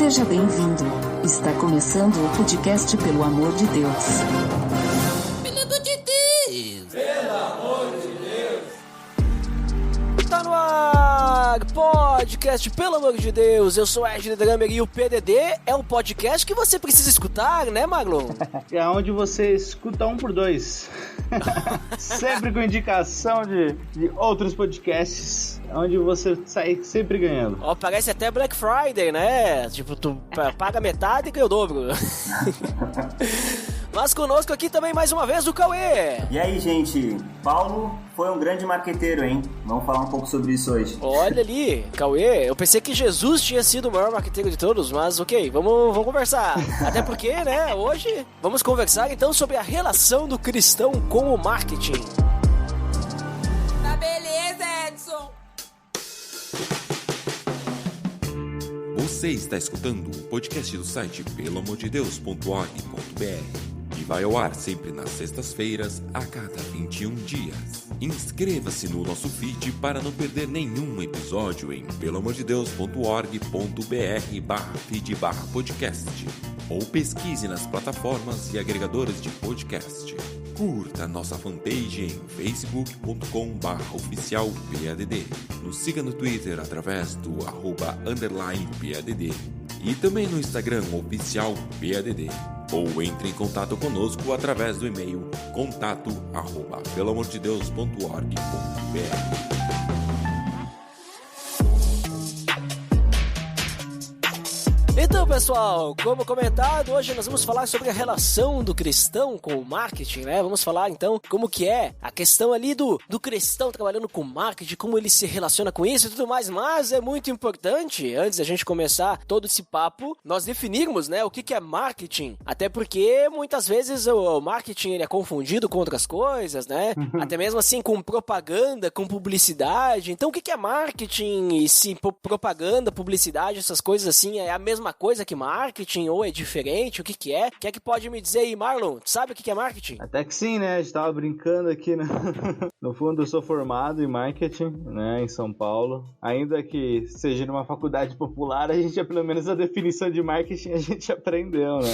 Seja bem-vindo. Está começando o podcast Pelo Amor de Deus. Pelo amor de Deus! Pelo amor de Deus! Tá no ar! Podcast Pelo Amor de Deus! Eu sou o Ed Drummer e o PDD é o podcast que você precisa escutar, né, Marlon? É onde você escuta um por dois. Sempre com indicação de outros podcasts, onde você sai sempre ganhando. Ó, parece até Black Friday, né? Tipo, tu paga metade e ganha o dobro. Mas conosco aqui também mais uma vez o Cauê. E aí, gente, Paulo foi um grande marqueteiro, hein? Vamos falar um pouco sobre isso hoje. Olha ali, Cauê, eu pensei que Jesus tinha sido o maior marqueteiro de todos, mas ok, vamos conversar. Até porque, né, hoje vamos conversar então sobre a relação do cristão com o marketing. Tá beleza, Edson. Você está escutando o podcast do site peloamordedeus.org.br e vai ao ar sempre nas sextas-feiras, a cada 21 dias. Inscreva-se no nosso feed para não perder nenhum episódio em peloamordedeus.org.br/feed/podcast ou pesquise nas plataformas e agregadores de podcast. Curta nossa fanpage em facebook.com/oficialpadd. Nos siga no Twitter através do @_PADD e também no Instagram oficialpadd. Ou entre em contato conosco através do e-mail contato@peloamordedeus.org.br. Então, pessoal, como comentado, hoje nós vamos falar sobre a relação do cristão com o marketing, né? Vamos falar, então, como que é a questão ali do cristão trabalhando com marketing, como ele se relaciona com isso e tudo mais, mas é muito importante, antes da gente começar todo esse papo, nós definirmos, né, o que é marketing, até porque muitas vezes o marketing ele é confundido com outras coisas, né? Até mesmo assim com propaganda, com publicidade. Então, o que é marketing e se propaganda, publicidade, essas coisas assim, é a mesma coisa que marketing ou é diferente? O que é? Quem é que pode me dizer aí, Marlon? Sabe o que é marketing? Até que sim, né? A gente tava brincando aqui, né? No fundo, eu sou formado em marketing, né? Em São Paulo. Ainda que seja numa faculdade popular, a gente, pelo menos a definição de marketing a gente aprendeu, né?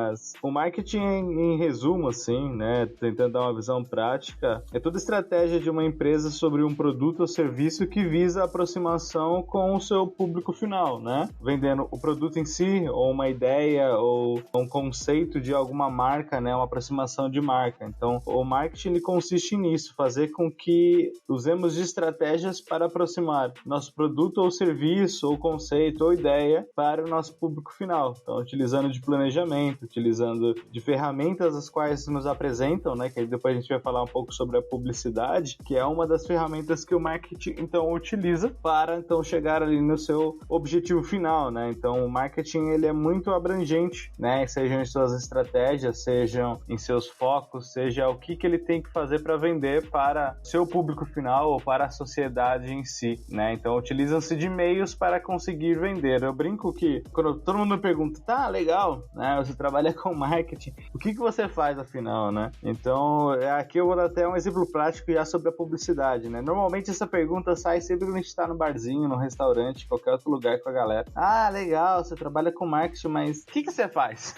Mas o marketing, em resumo, assim, né? Tentando dar uma visão prática, é toda estratégia de uma empresa sobre um produto ou serviço que visa a aproximação com o seu público final, né? Vendendo o produto em si, ou uma ideia, ou um conceito de alguma marca, né? Uma aproximação de marca. Então, o marketing ele consiste nisso, fazer com que usemos de estratégias para aproximar nosso produto ou serviço, ou conceito, ou ideia para o nosso público final. Então, utilizando de planejamento, utilizando de ferramentas as quais nos apresentam, né? Que aí depois a gente vai falar um pouco sobre a publicidade, que é uma das ferramentas que o marketing, então, utiliza para, então, chegar ali no seu objetivo final, né? Então, o marketing ele é muito abrangente, né? Sejam em suas estratégias, sejam em seus focos, seja o que ele tem que fazer para vender para seu público final ou para a sociedade em si, né? Então, utilizam-se de meios para conseguir vender. Eu brinco que quando todo mundo me pergunta, tá, legal, né? Você trabalha com marketing, o que você faz afinal, né? Então, aqui eu vou dar até um exemplo prático já sobre a publicidade, né? Normalmente essa pergunta sai sempre quando a gente está no barzinho, no restaurante, qualquer outro lugar com a galera. Ah, legal, você trabalha com marketing, mas o que você faz?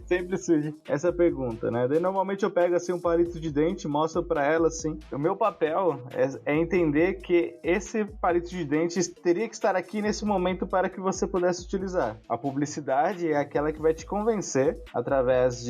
Sempre surge essa pergunta, né? Daí normalmente eu pego assim um palito de dente, mostro pra ela assim, o meu papel é entender que esse palito de dente teria que estar aqui nesse momento para que você pudesse utilizar. A publicidade é aquela que vai te convencer através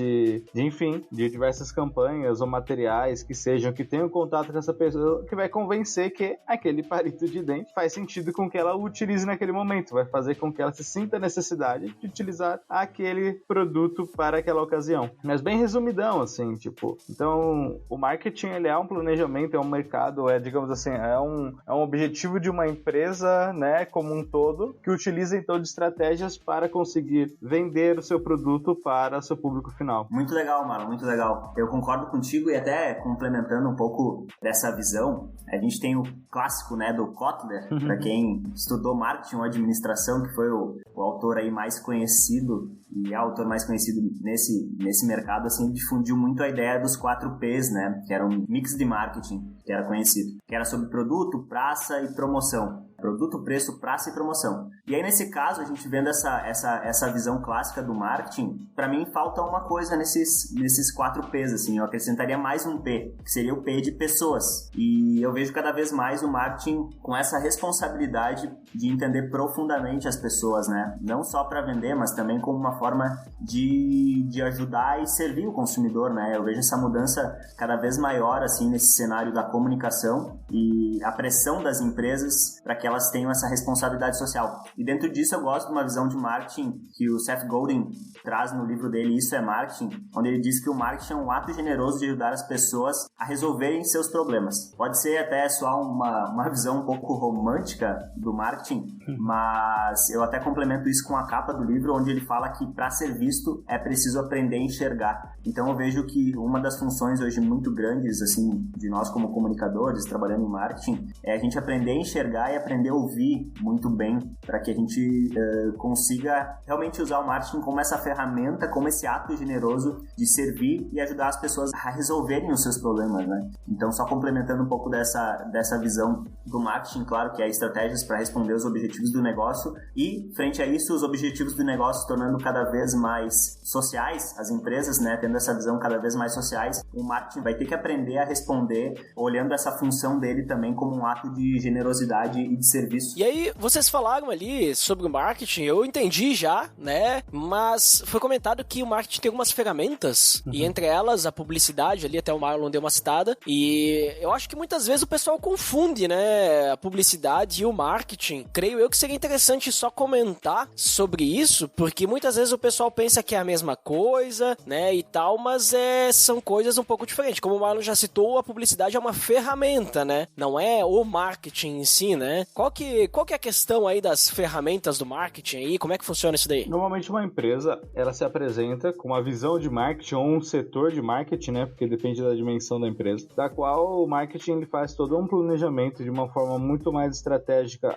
enfim, de diversas campanhas ou materiais que sejam, que tenham contato com essa pessoa, que vai convencer que aquele palito de dente faz sentido com que ela o utilize naquele momento, vai fazer com que ela se sinta a necessidade de utilizar aquele produto para aquela ocasião. Mas bem resumidão, assim, tipo, então o marketing ele é um planejamento, é um mercado, digamos assim, é um objetivo de uma empresa, né, como um todo, que utiliza então de estratégias para conseguir vender o seu produto para seu público final. Muito legal, Marlon, muito legal. Eu concordo contigo e até complementando um pouco dessa visão, a gente tem o clássico, né, do Kotler, para quem estudou marketing ou administração, que foi o autor aí mais conhecido e é o autor mais conhecido nesse mercado, assim, difundiu muito a ideia dos 4 Ps, né, que era um mix de marketing, que era conhecido, que era sobre produto, praça e promoção. Produto, preço, praça e promoção. E aí, nesse caso, a gente vendo essa visão clássica do marketing, para mim falta uma coisa nesses 4 P's, assim. Eu acrescentaria mais um P, que seria o P de pessoas. E eu vejo cada vez mais o marketing com essa responsabilidade de entender profundamente as pessoas, né? Não só para vender, mas também como uma forma de ajudar e servir o consumidor, né? Eu vejo essa mudança cada vez maior, assim, nesse cenário da comunicação e a pressão das empresas para que elas tenham essa responsabilidade social. E dentro disso eu gosto de uma visão de marketing que o Seth Godin traz no livro dele, Isso é Marketing, onde ele diz que o marketing é um ato generoso de ajudar as pessoas a resolverem seus problemas. Pode ser até só uma visão um pouco romântica do marketing, mas eu até complemento isso com a capa do livro, onde ele fala que para ser visto é preciso aprender a enxergar. Então eu vejo que uma das funções hoje muito grandes, assim, de nós como comunicadores, trabalhando em marketing, é a gente aprender a enxergar e aprender a ouvir muito bem, para que a gente consiga realmente usar o marketing como essa ferramenta, como esse ato generoso de servir e ajudar as pessoas a resolverem os seus problemas, né? Então, só complementando um pouco dessa visão do marketing, claro que é estratégias para responder os objetivos do negócio e, frente a isso, os objetivos do negócio se tornando cada vez mais sociais, as empresas, né, tendo essa visão cada vez mais sociais, o marketing vai ter que aprender a responder olhando essa função dele também como um ato de generosidade e de serviço. E aí, vocês falaram ali sobre o marketing, eu entendi já, né, mas foi comentado que o marketing tem algumas ferramentas, e entre elas a publicidade, ali até o Marlon deu uma citada, e eu acho que muitas vezes o pessoal confunde, né, a publicidade e o marketing. Creio eu que seria interessante só comentar sobre isso, porque muitas vezes o pessoal pensa que é a mesma coisa, né, e tal, mas são coisas um pouco diferentes. Como o Marlon já citou, a publicidade é uma ferramenta, né, não é o marketing em si, né. Qual que é a questão aí das ferramentas do marketing aí? Como é que funciona isso daí? Normalmente uma empresa, ela se apresenta com uma visão de marketing ou um setor de marketing, né, porque depende da dimensão da empresa, da qual o marketing ele faz todo um planejamento de uma forma muito mais estratégica,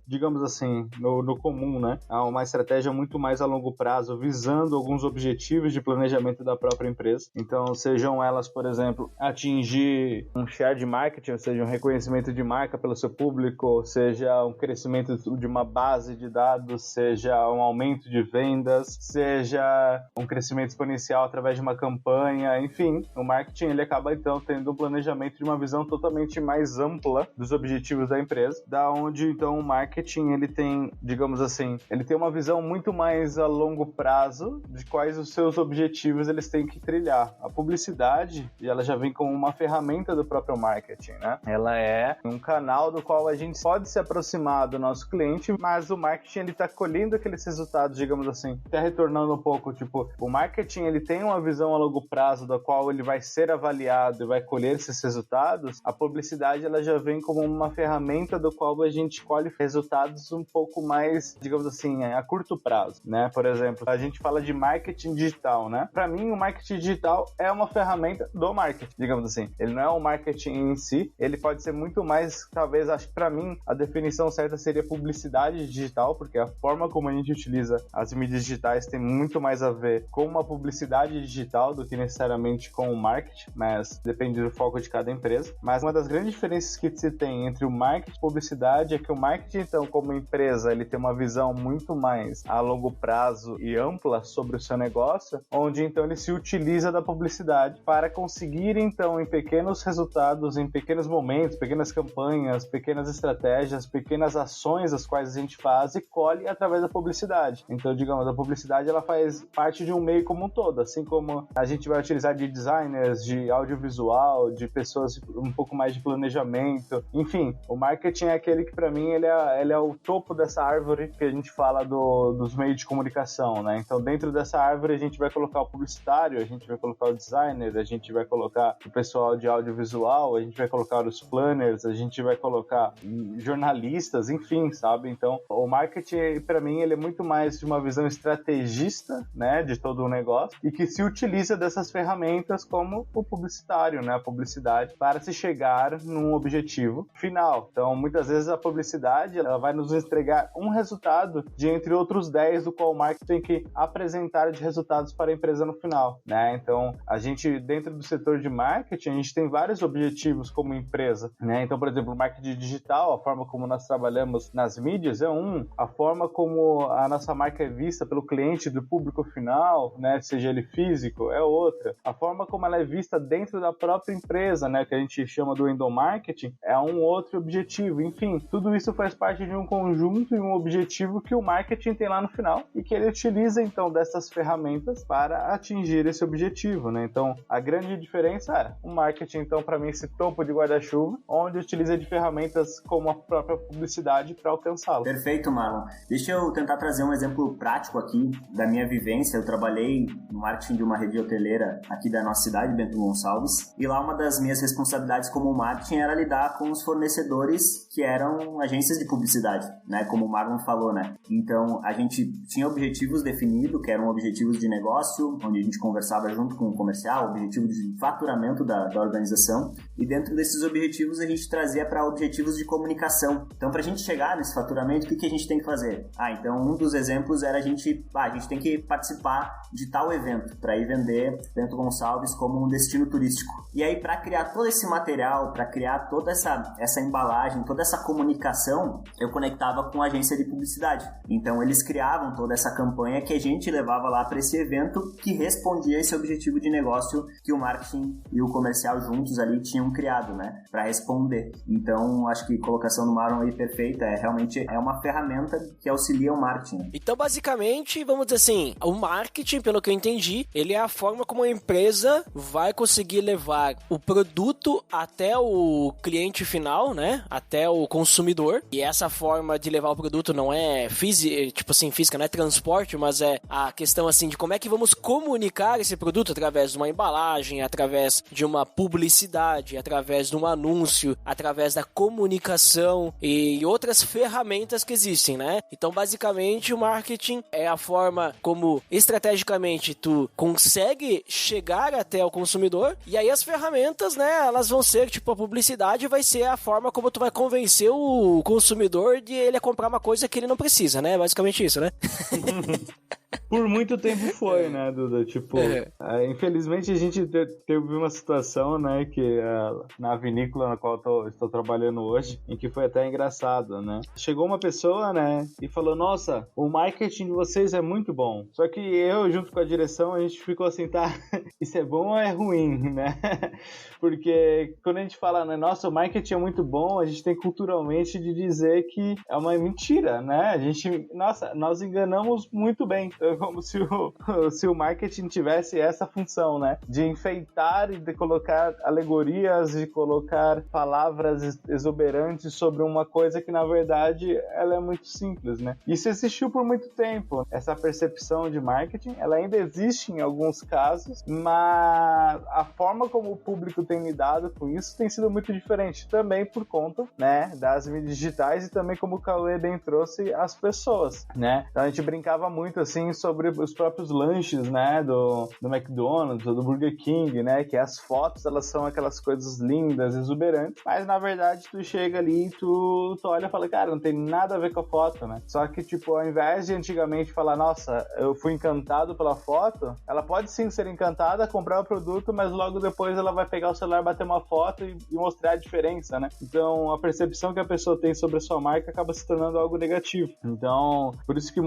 digamos assim, no comum, né, uma estratégia muito mais a longo prazo, visando alguns objetivos de planejamento da própria empresa. Então, sejam elas, por exemplo, atingir um share de marketing, ou seja, um reconhecimento de marca pelo seu público, seja um crescimento de uma base de dados, seja um aumento de vendas, seja um crescimento exponencial através de uma campanha, enfim, o marketing ele acaba então tendo um planejamento de uma visão totalmente mais ampla dos objetivos da empresa, da onde então o marketing ele tem, digamos assim, ele tem uma visão muito mais a longo prazo de quais os seus objetivos eles têm que trilhar. A publicidade, ela já vem como uma ferramenta do próprio marketing, né? Ela é um canal do qual a gente pode se aproximar do nosso cliente, mas o marketing ele tá colhendo aqueles resultados, digamos assim, até retornando um pouco, tipo, o marketing ele tem uma visão a longo prazo da qual ele vai ser avaliado e vai colher esses resultados. A publicidade ela já vem como uma ferramenta do qual a gente colhe resultados um pouco mais, digamos assim, a curto prazo, né? Por exemplo, a gente fala de marketing digital, né? Para mim, o marketing digital é uma ferramenta do marketing, digamos assim. Ele não é o marketing em si, ele pode ser muito mais, talvez, acho que para mim, a definição certa seria publicidade digital, porque a forma como a gente utiliza as mídias digitais tem muito mais a ver com uma publicidade digital do que necessariamente com o marketing, mas depende do foco de cada empresa. Mas uma das grandes diferenças que se tem entre o marketing e a publicidade é que o marketing, então, como empresa, ele tem uma visão muito mais a longo prazo e ampla sobre o seu negócio, onde, então, ele se utiliza da publicidade para conseguir, então, em pequenos resultados, em pequenos momentos, pequenas campanhas, pequenas estratégias, pequenas ações as quais a gente faz e colhe através da publicidade. Então, digamos, a publicidade ela faz parte de um meio como um todo, assim como a gente vai utilizar de designers, de audiovisual, de pessoas um pouco mais de planejamento, enfim, o marketing é aquele que para mim ele é o topo dessa árvore que a gente fala dos meios de comunicação, né? Então, dentro dessa árvore a gente vai colocar o publicitário, a gente vai colocar o designer, a gente vai colocar o pessoal de audiovisual, a gente vai colocar os planners, a gente vai colocar jornalistas, enfim, sabe? Então, o marketing, para mim, ele é muito mais de uma visão estrategista, né, de todo o negócio, e que se utiliza dessas ferramentas como o publicitário, né, a publicidade, para se chegar num objetivo final. Então, muitas vezes a publicidade, ela vai nos entregar um resultado de entre outros 10 do qual o marketing tem que apresentar de resultados para a empresa no final, né? Então, a gente, dentro do setor de marketing, a gente tem vários objetivos como empresa, né? Então, por exemplo, o marketing digital, a forma como nós trabalhamos nas mídias é a forma como a nossa marca é vista pelo cliente do público final, né, seja ele físico, é outra. A forma como ela é vista dentro da própria empresa, né, que a gente chama do endomarketing, é um outro objetivo. Enfim, tudo isso faz parte de um conjunto e um objetivo que o marketing tem lá no final e que ele utiliza, então, dessas ferramentas para atingir esse objetivo, né? Então, a grande diferença é o marketing, então, para mim, esse topo de guarda-chuva, onde utiliza de ferramentas como a própria publicidade para alcançá-lo. Perfeito, Marlon. Deixa eu tentar trazer um exemplo prático aqui da minha vivência. Eu trabalhei no marketing de uma rede hoteleira aqui da nossa cidade, Bento Gonçalves, e lá uma das minhas responsabilidades como marketing era lidar com os fornecedores que eram agências de publicidade, né? Como o Marlon falou, né? Então, a gente tinha objetivos definidos, que eram objetivos de negócio, onde a gente conversava junto com o comercial, objetivo de faturamento da organização, e dentro desses objetivos a gente trazia para objetivos de comunicação. Então, para a gente chegar nesse faturamento, o que a gente tem que fazer? Então, um dos exemplos era a gente tem que participar de tal evento, para ir vender Bento Gonçalves como um destino turístico. E aí, para criar todo esse material, para criar toda essa embalagem, toda essa comunicação, eu conectava com a agência de publicidade. Então, eles criavam toda essa campanha que a gente levava lá para esse evento que respondia a esse objetivo de negócio que o marketing e o comercial juntos ali tinham criado, né? Para responder. Então, acho que a colocação do Marlon aí perfeita, realmente é uma ferramenta que auxilia o marketing. Então, basicamente, vamos dizer assim, o marketing, pelo que eu entendi, ele é a forma como a empresa vai conseguir levar o produto até o cliente final, né? Até o consumidor. E essa forma de levar o produto não é física, não é transporte, mas é a questão assim de como é que vamos comunicar esse produto através de uma embalagem, através de uma publicidade, através de um anúncio, através da comunicação e outras ferramentas que existem, né? Então, basicamente, o marketing é a forma como estrategicamente tu consegue chegar até o consumidor, e aí as ferramentas, né, elas vão ser, tipo, a publicidade vai ser a forma como tu vai convencer o consumidor de ele a comprar uma coisa que ele não precisa, né? Basicamente isso, né? Por muito tempo foi, né, Duda? Tipo, infelizmente a gente teve uma situação, né, que na vinícola na qual eu estou trabalhando hoje, em que foi até engraçado, né? Chegou uma pessoa, né, e falou, nossa, o marketing de vocês é muito bom. Só que eu, junto com a direção, a gente ficou assim, tá, isso é bom ou é ruim, né? Porque quando a gente fala, né, nossa, o marketing é muito bom, a gente tem culturalmente de dizer que é uma mentira, né? Nós enganamos muito bem. É como se o marketing tivesse essa função, né? De enfeitar e de colocar alegorias, de colocar palavras exuberantes sobre uma coisa que, na verdade, ela é muito simples, né? Isso existiu por muito tempo. Essa percepção de marketing, ela ainda existe em alguns casos, mas a forma como o público tem lidado com isso tem sido muito diferente, também por conta, né, das mídias digitais e também, como o Cauê bem trouxe, as pessoas, né? Então a gente brincava muito, assim, sobre os próprios lanches, né, do McDonald's ou do Burger King, né, que as fotos, elas são aquelas coisas lindas, exuberantes, mas na verdade tu chega ali e tu olha e fala, cara, não tem nada a ver com a foto, né? Só que, tipo, ao invés de antigamente falar, nossa, eu fui encantado pela foto, ela pode sim ser encantada, comprar o produto, mas logo depois ela vai pegar o celular, bater uma foto e mostrar a diferença, né? Então, a percepção que a pessoa tem sobre a sua marca acaba se tornando algo negativo. Então, por isso que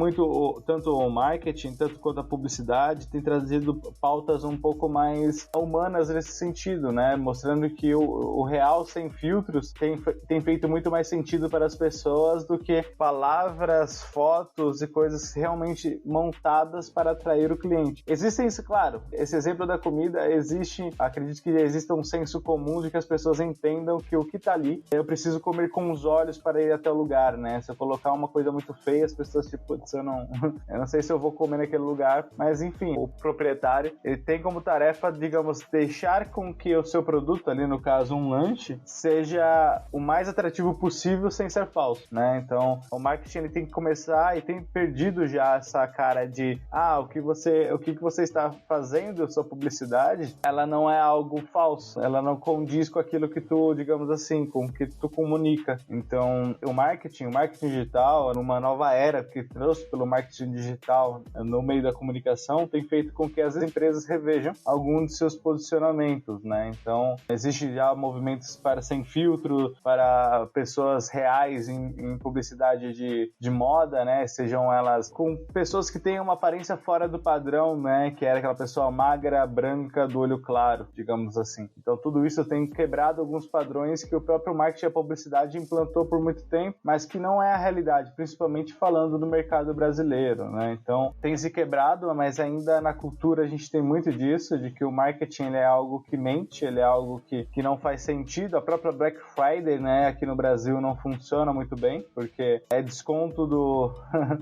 tanto o marketing, tanto quanto a publicidade, tem trazido pautas um pouco mais humanas nesse sentido, né? Mostrando que o real sem filtros tem feito muito mais sentido para as pessoas do que palavras, fotos e coisas realmente montadas para atrair o cliente. Existem, claro, esse exemplo da comida existe, acredito que exista um senso comum de que as pessoas entendam que o que tá ali, eu preciso comer com os olhos para ir até o lugar, né? Se eu colocar uma coisa muito feia, as pessoas, tipo, putz, eu não sei se eu vou comer naquele lugar, mas enfim, o proprietário, ele tem como tarefa, digamos, deixar com que o seu produto, ali no caso um lanche, seja o mais atrativo possível sem ser falso, né? Então, o marketing, ele tem que começar e tem perdido já essa cara de, o que você está fazendo, sua publicidade, ela não é algo falso, ela não condiz com aquilo que tu, digamos assim, com o que tu comunica. Então, o marketing digital, numa nova era que trouxe pelo marketing digital social no meio da comunicação tem feito com que as empresas revejam alguns de seus posicionamentos, né? Então, existe já movimentos para sem filtro, para pessoas reais em publicidade de moda, né? Sejam elas com pessoas que têm uma aparência fora do padrão, né? Que era aquela pessoa magra, branca, do olho claro, digamos assim. Então, tudo isso tem quebrado alguns padrões que o próprio marketing e a publicidade implantou por muito tempo, mas que não é a realidade, principalmente falando do mercado brasileiro, né? Então, tem se quebrado, mas ainda na cultura a gente tem muito disso, de que o marketing ele é algo que mente, ele é algo que não faz sentido. A própria Black Friday, né, aqui no Brasil não funciona muito bem, porque é desconto do,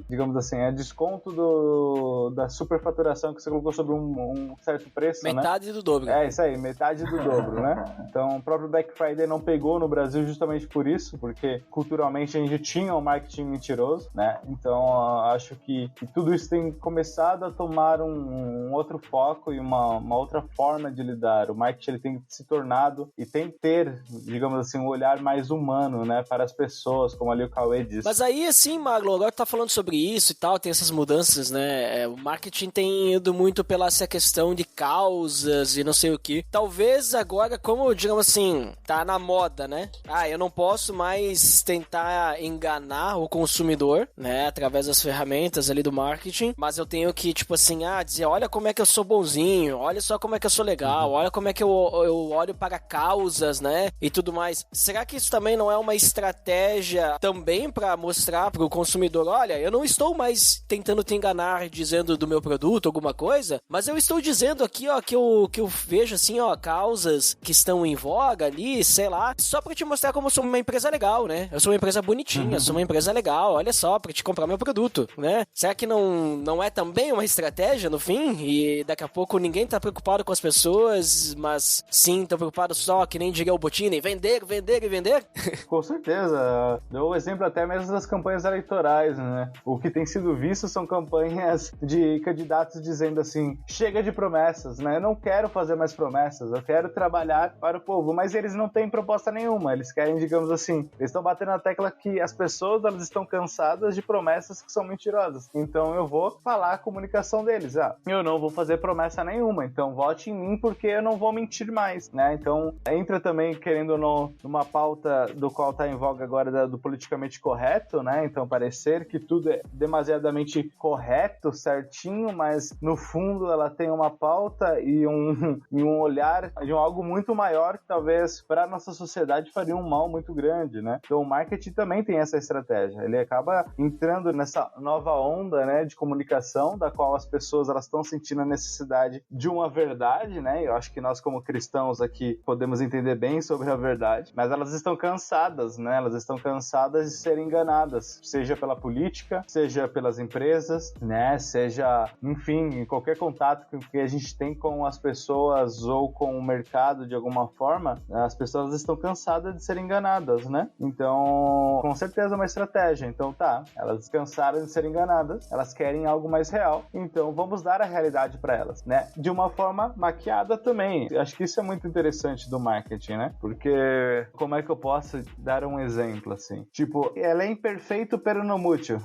digamos assim, é desconto da superfaturação que você colocou sobre um certo preço, metade do dobro. É, isso aí, metade do dobro, né? Então, o próprio Black Friday não pegou no Brasil justamente por isso, porque culturalmente a gente tinha um marketing mentiroso, né? Então, acho que tudo isso tem começado a tomar um outro foco e uma outra forma de lidar. O marketing ele tem se tornado e tem que ter, digamos assim, um olhar mais humano, né, para as pessoas, como ali o Cauê disse. Mas aí, assim, Magno, agora que tá falando sobre isso e tal, tem essas mudanças, né? O marketing tem ido muito pela essa questão de causas e não sei o que. Talvez agora, como, digamos assim, tá na moda, né? Eu não posso mais tentar enganar o consumidor, né, através das ferramentas ali do marketing, mas eu tenho que, tipo assim, dizer, olha como é que eu sou bonzinho, olha só como é que eu sou legal, olha como é que eu olho para causas, né, e tudo mais. Será que isso também não é uma estratégia também para mostrar para o consumidor, olha, eu não estou mais tentando te enganar dizendo do meu produto, alguma coisa, mas eu estou dizendo aqui, ó, que eu vejo assim, ó, causas que estão em voga ali, sei lá, só para te mostrar como eu sou uma empresa legal, né? Eu sou uma empresa bonitinha, sou uma empresa legal, olha só, para te comprar meu produto, né? Será que não é também uma estratégia no fim? E daqui a pouco ninguém tá preocupado com as pessoas, mas sim, tá preocupado só, que nem diria o Botini, vender, vender e vender? Com certeza. Deu o exemplo até mesmo das campanhas eleitorais, né? O que tem sido visto são campanhas de candidatos dizendo assim, chega de promessas, né? Eu não quero fazer mais promessas, eu quero trabalhar para o povo, mas eles não têm proposta nenhuma, eles querem, digamos assim, eles estão batendo na tecla que as pessoas, elas estão cansadas de promessas que são mentirosas, então eu vou falar a comunicação deles, eu não vou fazer promessa nenhuma, então vote em mim porque eu não vou mentir mais, né? Então entra também, querendo ou não, numa pauta do qual está em voga agora do politicamente correto, né? Então parecer que tudo é demasiadamente correto, certinho, mas no fundo ela tem uma pauta e um olhar de algo muito maior que talvez para a nossa sociedade faria um mal muito grande, né? Então o marketing também tem essa estratégia, ele acaba entrando nessa nova onda, né, de comunicação, da qual as pessoas elas estão sentindo a necessidade de uma verdade, né? Eu acho que nós como cristãos aqui podemos entender bem sobre a verdade, mas elas estão cansadas, né? Elas estão cansadas de serem enganadas, seja pela política, seja pelas empresas, né? Seja, enfim, em qualquer contato que a gente tem com as pessoas ou com o mercado de alguma forma, as pessoas estão cansadas de serem enganadas, né? Então, com certeza é uma estratégia. Então, elas cansaram de serem enganadas, elas querem algo mais real, então vamos dar a realidade para elas, né? De uma forma maquiada também. Acho que isso é muito interessante do marketing, né? Porque, como é que eu posso dar um exemplo, assim? Tipo, ela é imperfeito, pero não mútil,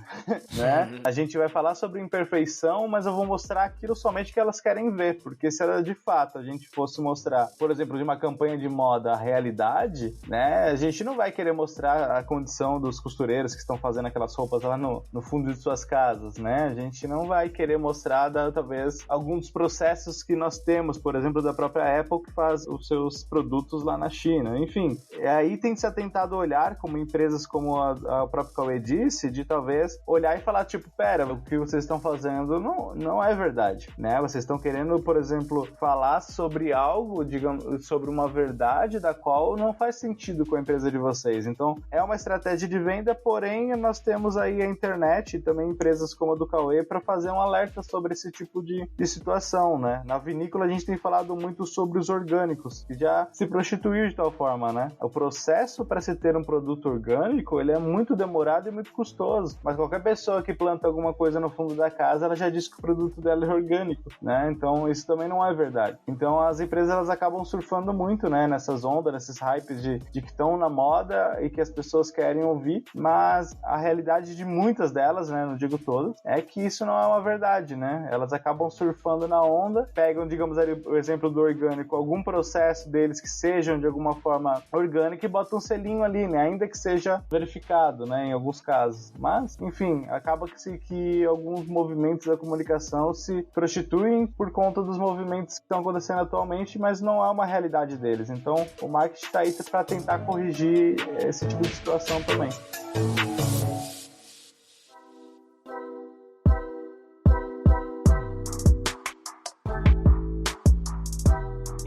né? A gente vai falar sobre imperfeição, mas eu vou mostrar aquilo somente que elas querem ver, porque se ela de fato a gente fosse mostrar, por exemplo, de uma campanha de moda a realidade, né? A gente não vai querer mostrar a condição dos costureiros que estão fazendo aquelas roupas lá no fundo de suas casas, né? A gente não vai querer mostrar, talvez, alguns dos processos que nós temos, por exemplo, da própria Apple, que faz os seus produtos lá na China. Enfim, aí tem que se atentado a olhar, como empresas como a própria Cauê disse, de talvez olhar e falar, tipo, pera, o que vocês estão fazendo não é verdade, né? Vocês estão querendo, por exemplo, falar sobre algo, digamos, sobre uma verdade da qual não faz sentido com a empresa de vocês. Então, é uma estratégia de venda, porém, nós temos aí a internet e também empresas como a do Cauê para fazer um alerta sobre esse tipo de situação, né? Na vinícola a gente tem falado muito sobre os orgânicos, que já se prostituiu de tal forma, né? O processo para se ter um produto orgânico, ele é muito demorado e muito custoso, mas qualquer pessoa que planta alguma coisa no fundo da casa, ela já diz que o produto dela é orgânico, né? Então, isso também não é verdade. Então, as empresas, elas acabam surfando muito, né? Nessas ondas, nesses hypes de que estão na moda e que as pessoas querem ouvir, mas a realidade de muitas delas, né? Não digo todas, é que isso não é uma verdade, né? Elas acabam surfando na onda, pegam, digamos ali, o exemplo do orgânico, algum processo deles que sejam de alguma forma orgânico e botam um selinho ali, né? Ainda que seja verificado, né? Em alguns casos. Mas, enfim, acaba que alguns movimentos da comunicação se prostituem por conta dos movimentos que estão acontecendo atualmente, mas não é uma realidade deles. Então, o marketing está aí para tentar corrigir esse tipo de situação também.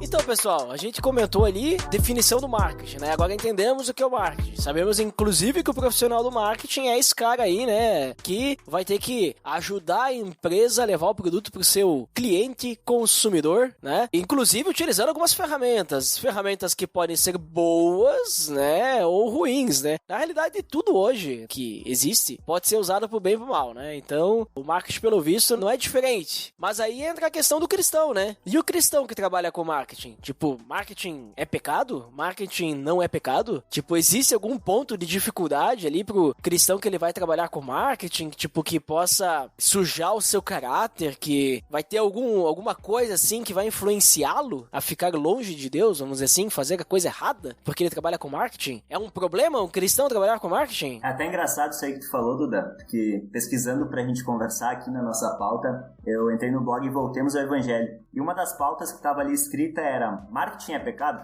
Então, pessoal, a gente comentou ali definição do marketing, né? Agora entendemos o que é o marketing. Sabemos, inclusive, que o profissional do marketing é esse cara aí, né? Que vai ter que ajudar a empresa a levar o produto para o seu cliente consumidor, né? Inclusive, utilizando algumas ferramentas que podem ser boas, né? Ou ruins, né? Na realidade, tudo hoje que existe pode ser usado pro bem e pro mal, né? Então, o marketing, pelo visto, não é diferente. Mas aí entra a questão do cristão, né? E o cristão que trabalha com marketing? Tipo, marketing é pecado? Marketing não é pecado? Tipo, existe algum ponto de dificuldade ali pro cristão que ele vai trabalhar com marketing? Tipo, que possa sujar o seu caráter? Que vai ter alguma coisa assim que vai influenciá-lo a ficar longe de Deus, vamos dizer assim, fazer a coisa errada? Porque ele trabalha com marketing? É um problema um cristão trabalhar com marketing? É até engraçado isso aí que tu falou, Duda, porque pesquisando pra gente conversar aqui na nossa pauta, eu entrei no blog Voltemos ao Evangelho. E uma das pautas que estava ali escrita era: marketing é pecado?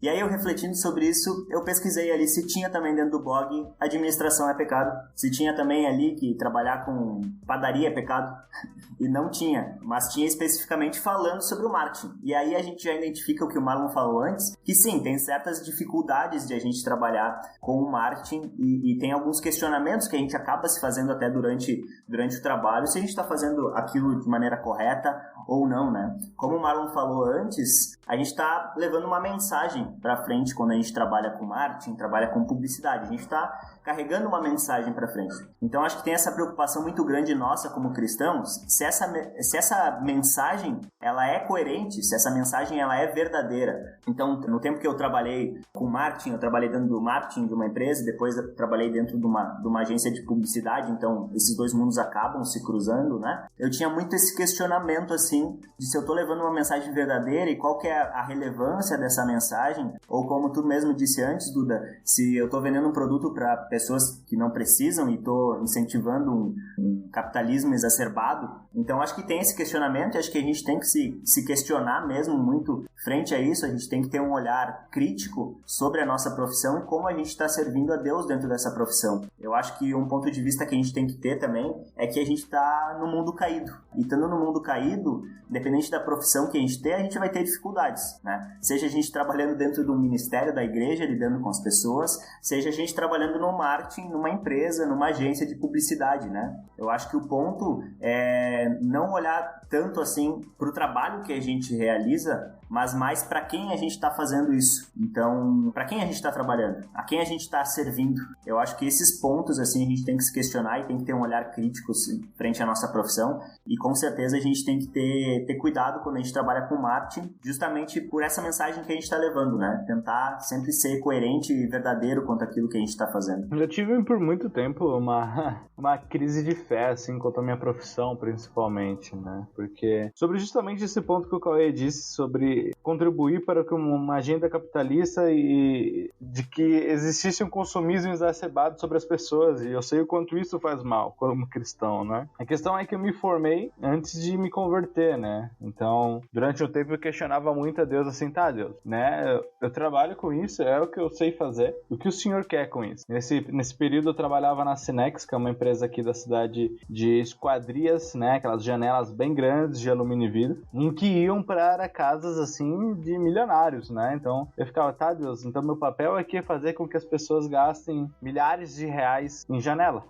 E aí eu refletindo sobre isso, eu pesquisei ali se tinha também dentro do blog administração é pecado, se tinha também ali que trabalhar com padaria é pecado. E não tinha, mas tinha especificamente falando sobre o marketing. E aí a gente já identifica o que o Marlon falou antes, que sim, tem certas dificuldades de a gente trabalhar com o marketing e tem alguns questionamentos que a gente acaba se fazendo até durante o trabalho, se a gente está fazendo aquilo de maneira correta ou não, né? Como o Marlon falou antes, a gente está levando uma mensagem para frente quando a gente trabalha com marketing, trabalha com publicidade. A gente está carregando uma mensagem para frente. Então, acho que tem essa preocupação muito grande nossa como cristãos, se essa mensagem ela é coerente, se essa mensagem ela é verdadeira. Então, no tempo que eu trabalhei com marketing, eu trabalhei dentro do marketing de uma empresa, depois eu trabalhei dentro de uma agência de publicidade, então esses dois mundos acabam se cruzando, né? Eu tinha muito esse questionamento, assim, de se eu tô levando uma mensagem verdadeira e qual que é a relevância dessa mensagem, ou como tu mesmo disse antes, Duda, se eu tô vendendo um produto para pessoas que não precisam e tô incentivando um capitalismo exacerbado. Então acho que tem esse questionamento e acho que a gente tem que se questionar mesmo muito frente a isso. A gente tem que ter um olhar crítico sobre a nossa profissão e como a gente está servindo a Deus dentro dessa profissão. Eu acho que um ponto de vista que a gente tem que ter também é que a gente está no mundo caído. E estando no mundo caído, independente da profissão que a gente tem, a gente vai ter dificuldades, né? Seja a gente trabalhando dentro do ministério da igreja, lidando com as pessoas, seja a gente trabalhando no marketing, numa empresa, numa agência de publicidade, né? Eu acho que o ponto é não olhar tanto assim para o trabalho que a gente realiza, mas mais para quem a gente está fazendo isso. Então, para quem a gente está trabalhando, a quem a gente está servindo. Eu acho que esses pontos assim a gente tem que se questionar e tem que ter um olhar crítico assim, frente à nossa profissão. E com certeza a gente tem que ter cuidado quando a gente trabalha com marketing, justamente por essa mensagem que a gente está levando, né? Tentar sempre ser coerente e verdadeiro quanto àquilo que a gente está fazendo. Eu tive por muito tempo uma crise de fé, assim, quanto à minha profissão, principalmente, né? Porque sobre justamente esse ponto que o Cauê disse, sobre contribuir para uma agenda capitalista e de que existisse um consumismo exacerbado sobre as pessoas, e eu sei o quanto isso faz mal como cristão, né? A questão é que eu me formei antes de me converter, né? Então, durante um tempo eu questionava muito a Deus, assim, tá, Deus, né? Eu trabalho com isso, é o que eu sei fazer, o que o Senhor quer com isso? Nesse período eu trabalhava na Cinex, que é uma empresa aqui da cidade de esquadrias, né? Aquelas janelas bem grandes de alumínio e vidro, em que iam para casas, assim, de milionários, né? Então, eu ficava, tá, Deus, então meu papel aqui é fazer com que as pessoas gastem milhares de reais em janela,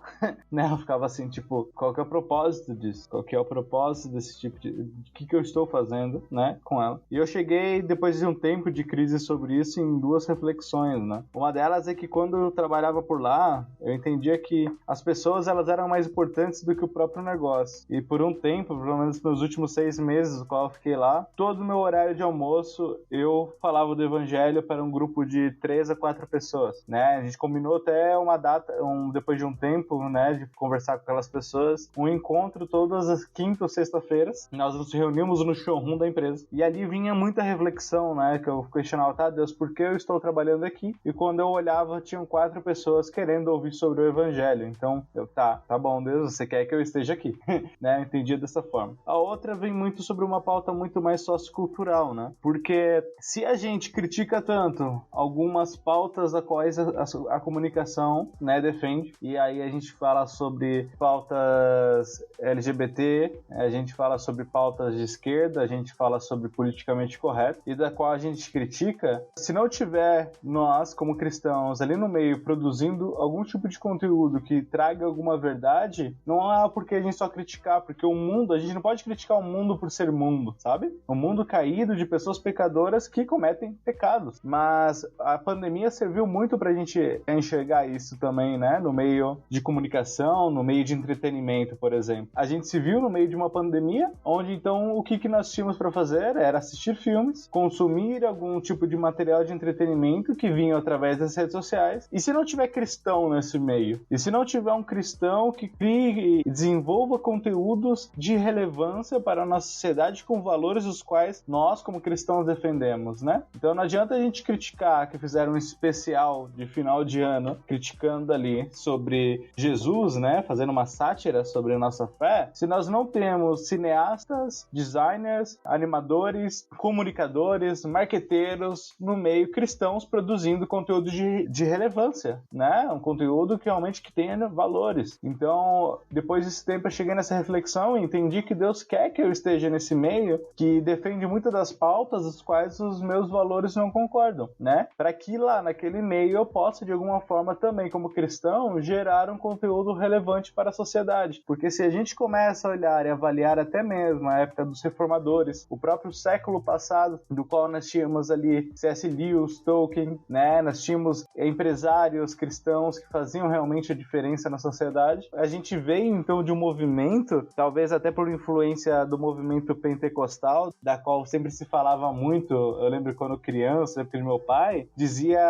né? Eu ficava assim, tipo, qual que é o propósito disso? Qual que é o propósito desse tipo de... O que eu estou fazendo, né? Com ela. E eu cheguei, depois de um tempo de crise sobre isso em 2 reflexões, né? Uma delas é que quando eu trabalhava por lá, eu entendia que as pessoas elas eram mais importantes do que o próprio negócio. E por um tempo, pelo menos nos últimos 6 meses, no qual eu fiquei lá, todo o meu horário de almoço eu falava do evangelho para um grupo de 3 a 4 pessoas, né? A gente combinou até uma data, depois de um tempo, né, de conversar com aquelas pessoas, um encontro todas as quinta ou sexta-feiras. Nós nos reunimos no showroom da empresa e ali vinha muita reflexão, né, que eu questionava, tá, Deus, por que eu estou trabalhando aqui? E quando eu olhava, tinham 4 pessoas querendo ouvir sobre o evangelho. Então, tá bom, Deus, você quer que eu esteja aqui, né? Entendi dessa forma. A outra vem muito sobre uma pauta muito mais sociocultural, né? Porque se a gente critica tanto algumas pautas a quais a comunicação, né, defende, e aí a gente fala sobre pautas LGBT, a gente fala sobre pautas de esquerda, a gente fala sobre politicamente correto, e da qual a gente critica, se não tiver nós, como cristãos, ali no meio, produzindo algum tipo de conteúdo que traga alguma verdade, não há por que a gente só criticar, porque o mundo, a gente não pode criticar o mundo por ser mundo, sabe? Um mundo caído de pessoas pecadoras que cometem pecados. Mas a pandemia serviu muito pra gente enxergar isso também, né? No meio de comunicação, no meio de entretenimento, por exemplo. A gente se viu no meio de uma pandemia, onde então o que nós tínhamos para fazer era assistir filmes, consumir algum tipo de material de entretenimento que vinha através das redes sociais. E se não tiver cristão nesse meio? E se não tiver um cristão que crie e desenvolva conteúdos de relevância para a nossa sociedade com valores os quais nós, como cristãos, defendemos, né? Então não adianta a gente criticar que fizeram um especial de final de ano criticando ali sobre Jesus, né? Fazendo uma sátira sobre a nossa fé, se nós não temos cineastas, designers, animadores, comunicadores, marqueteiros no meio cristãos produzindo conteúdo de relevância, né? Um conteúdo que realmente que tenha valores. Então, depois desse tempo eu cheguei nessa reflexão e entendi que Deus quer que eu esteja nesse meio que defende muitas das pautas das quais os meus valores não concordam, né? Para que lá naquele meio eu possa de alguma forma também, como cristão, gerar um conteúdo relevante para a sociedade. Porque se a gente começa a olhar e avaliar até mesmo a época dos reformadores, o próprio século passado, do qual nós tínhamos ali C.S. Lewis, Tolkien, né? Nós tínhamos empresários cristãos que faziam realmente a diferença na sociedade. A gente veio então de um movimento, talvez até por influência do movimento pentecostal, da qual sempre se falava muito. Eu lembro quando criança, porque meu pai dizia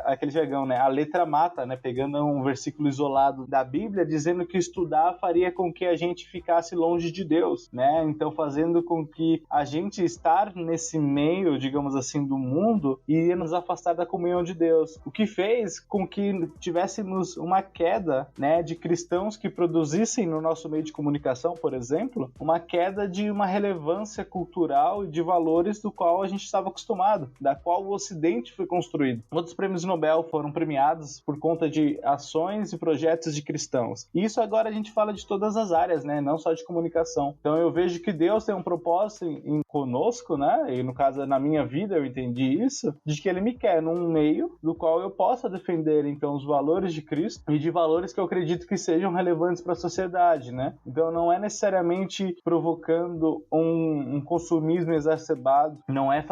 aquele jargão, né? A letra mata, né? Pegando um versículo isolado da Bíblia, dizendo que estudar faria com que a gente ficasse longe de Deus, né? Então fazendo com que a gente estar nesse meio, digamos assim, do mundo, iria nos afastar da comunhão de Deus. O que fez com que tivéssemos uma queda, né, de cristãos que produzissem no nosso meio de comunicação, por exemplo, uma queda de uma relevância cultural e de valores do qual a gente estava acostumado, da qual o Ocidente foi construído. Outros prêmios Nobel foram premiados por conta de ações e projetos de cristãos. E isso agora a gente fala de todas as áreas, né, não só de comunicação. Então eu vejo que Deus tem um propósito em conosco, né, e no caso na minha vida eu entendi isso, de que Ele me quer num meio do qual eu possa defender então os valores de Cristo e de valores que eu acredito que sejam relevantes para a sociedade, né? Então não é necessariamente provocando um consumismo exacerbado, não é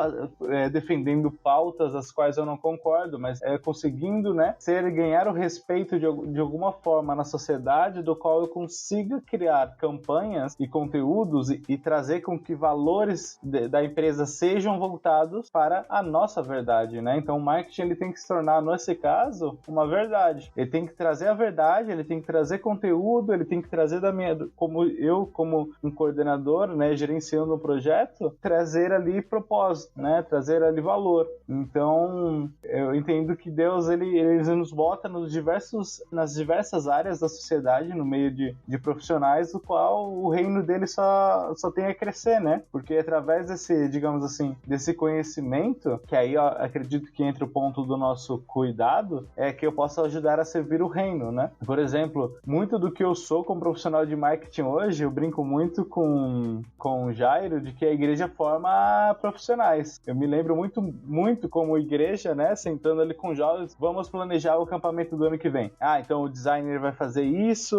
defendendo pautas as quais eu não concordo, mas é conseguindo, né, ganhar o respeito de alguma forma na sociedade, do qual eu consiga criar campanhas e conteúdos e trazer com que valores da empresa sejam voltados para a nossa verdade, né? Então o marketing ele tem que se tornar, nesse caso, uma verdade. Ele tem que trazer a verdade, ele tem que trazer conteúdo, ele tem que trazer como um coordenador, né, gerenciando um projeto, trazer ali propósito, né, trazer ali valor. Então, eu entendo que Deus, ele nos bota nas diversas áreas da sociedade, no meio de profissionais, do qual o reino dele só tem a crescer, né? Porque através desse, digamos assim, desse conhecimento, que aí eu acredito que entra o ponto do nosso cuidado, é que eu possa ajudar a servir o reino, né? Por exemplo, muito do que eu sou como profissional de marketing hoje, eu brinco muito com o Jairo, verdadeiro de que a igreja forma profissionais. Eu me lembro muito como igreja, né, sentando ali com jovens, vamos planejar o acampamento do ano que vem. Então o designer vai fazer isso,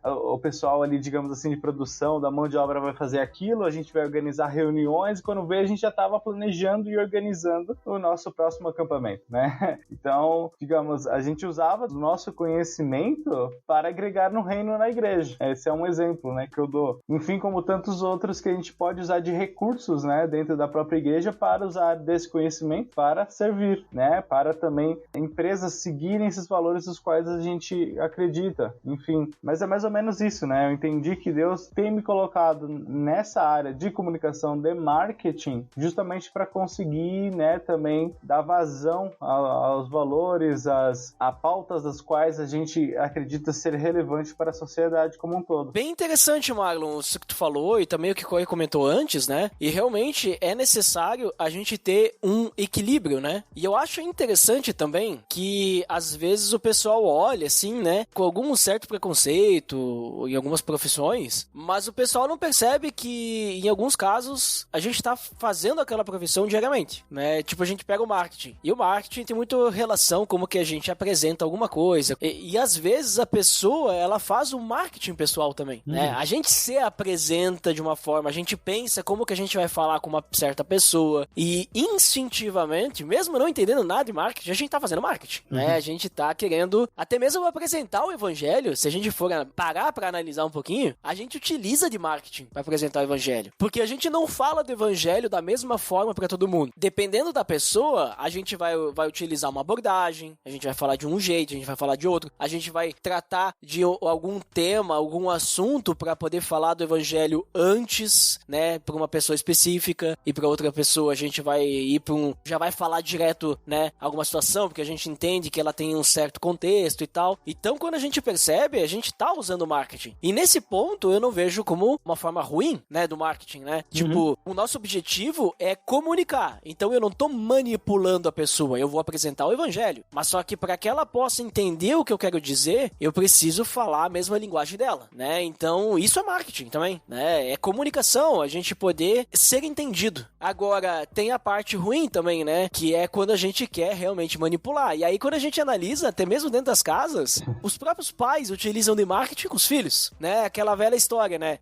o pessoal ali, digamos assim, de produção, da mão de obra vai fazer aquilo, a gente vai organizar reuniões, e quando vê, a gente já estava planejando e organizando o nosso próximo acampamento, né? Então, digamos, a gente usava o nosso conhecimento para agregar no reino na igreja. Esse é um exemplo, né, que eu dou. Enfim, como tantos outros que a gente pode usar de recursos, né, dentro da própria igreja para usar desse conhecimento para servir, né, para também empresas seguirem esses valores dos quais a gente acredita. Enfim, mas é mais ou menos isso, né? Eu entendi que Deus tem me colocado nessa área de comunicação, de marketing, justamente para conseguir, né, também dar vazão aos valores, a pautas das quais a gente acredita ser relevante para a sociedade como um todo. Bem interessante, Marlon, isso que tu falou e também o que o Corey comentou antes, né? E realmente é necessário a gente ter um equilíbrio, né? E eu acho interessante também que às vezes o pessoal olha assim, né, com algum certo preconceito em algumas profissões, mas o pessoal não percebe que em alguns casos a gente tá fazendo aquela profissão diariamente, né? Tipo, a gente pega o marketing, e o marketing tem muito relação como que a gente apresenta alguma coisa, e às vezes a pessoa, ela faz o marketing pessoal também, né? A gente se apresenta de uma forma, a gente pensa como que a gente vai falar com uma certa pessoa, e instintivamente, mesmo não entendendo nada de marketing, a gente tá fazendo marketing, né? A gente tá querendo até mesmo apresentar o evangelho. Se a gente for parar pra analisar um pouquinho, a gente utiliza de marketing pra apresentar o evangelho, porque a gente não fala do evangelho da mesma forma pra todo mundo. Dependendo da pessoa, a gente vai utilizar uma abordagem, a gente vai falar de um jeito, a gente vai falar de outro, a gente vai tratar de algum tema, algum assunto pra poder falar do evangelho antes, né, pra uma pessoa específica, e pra outra pessoa a gente vai ir já vai falar direto, né, alguma situação, porque a gente entende que ela tem um certo contexto e tal. Então, quando a gente percebe, a gente tá usando marketing. E nesse ponto, eu não vejo como uma forma ruim, né, do marketing, né? Tipo, o nosso objetivo é comunicar. Então, eu não tô manipulando a pessoa, eu vou apresentar o evangelho. Mas só que para que ela possa entender o que eu quero dizer, eu preciso falar a mesma linguagem dela, né? Então, isso é marketing também, né? É comunicação, a gente poder ser entendido. Agora, tem a parte ruim também, né? Que é quando a gente quer realmente manipular. E aí, quando a gente analisa, até mesmo dentro das casas, os próprios pais utilizam de marketing com os filhos, né? Aquela velha história, né?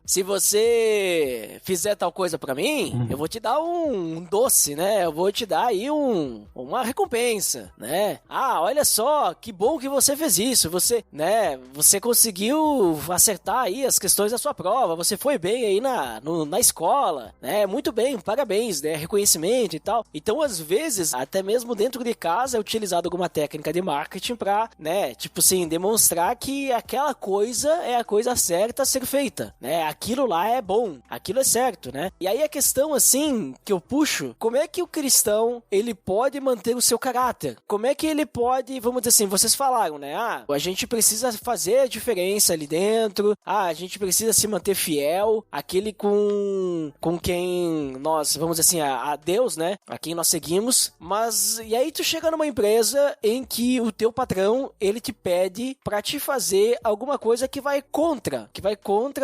Se você fizer tal coisa pra mim, eu vou te dar um doce, né? Eu vou te dar aí uma recompensa, né? Olha só, que bom que você fez isso. Você, né? Você conseguiu acertar aí as questões da sua prova. Você foi bem aí na escola, né? Muito bem, parabéns, né? Reconhecimento e tal. Então, às vezes, até mesmo dentro de casa é utilizado alguma técnica de marketing pra, né? Tipo assim, demonstrar que aquela coisa é a coisa certa a ser feita, né? Aquilo lá é bom, aquilo é certo, né? E aí a questão, assim, que eu puxo, como é que o cristão, ele pode manter o seu caráter? Como é que ele pode, vamos dizer assim, vocês falaram, né? A gente precisa fazer a diferença ali dentro, a gente precisa se manter fiel, aquele com quem nós, vamos dizer assim, a Deus, né? A quem nós seguimos, mas, e aí tu chega numa empresa em que o teu patrão, ele te pede pra te fazer alguma coisa que vai contra,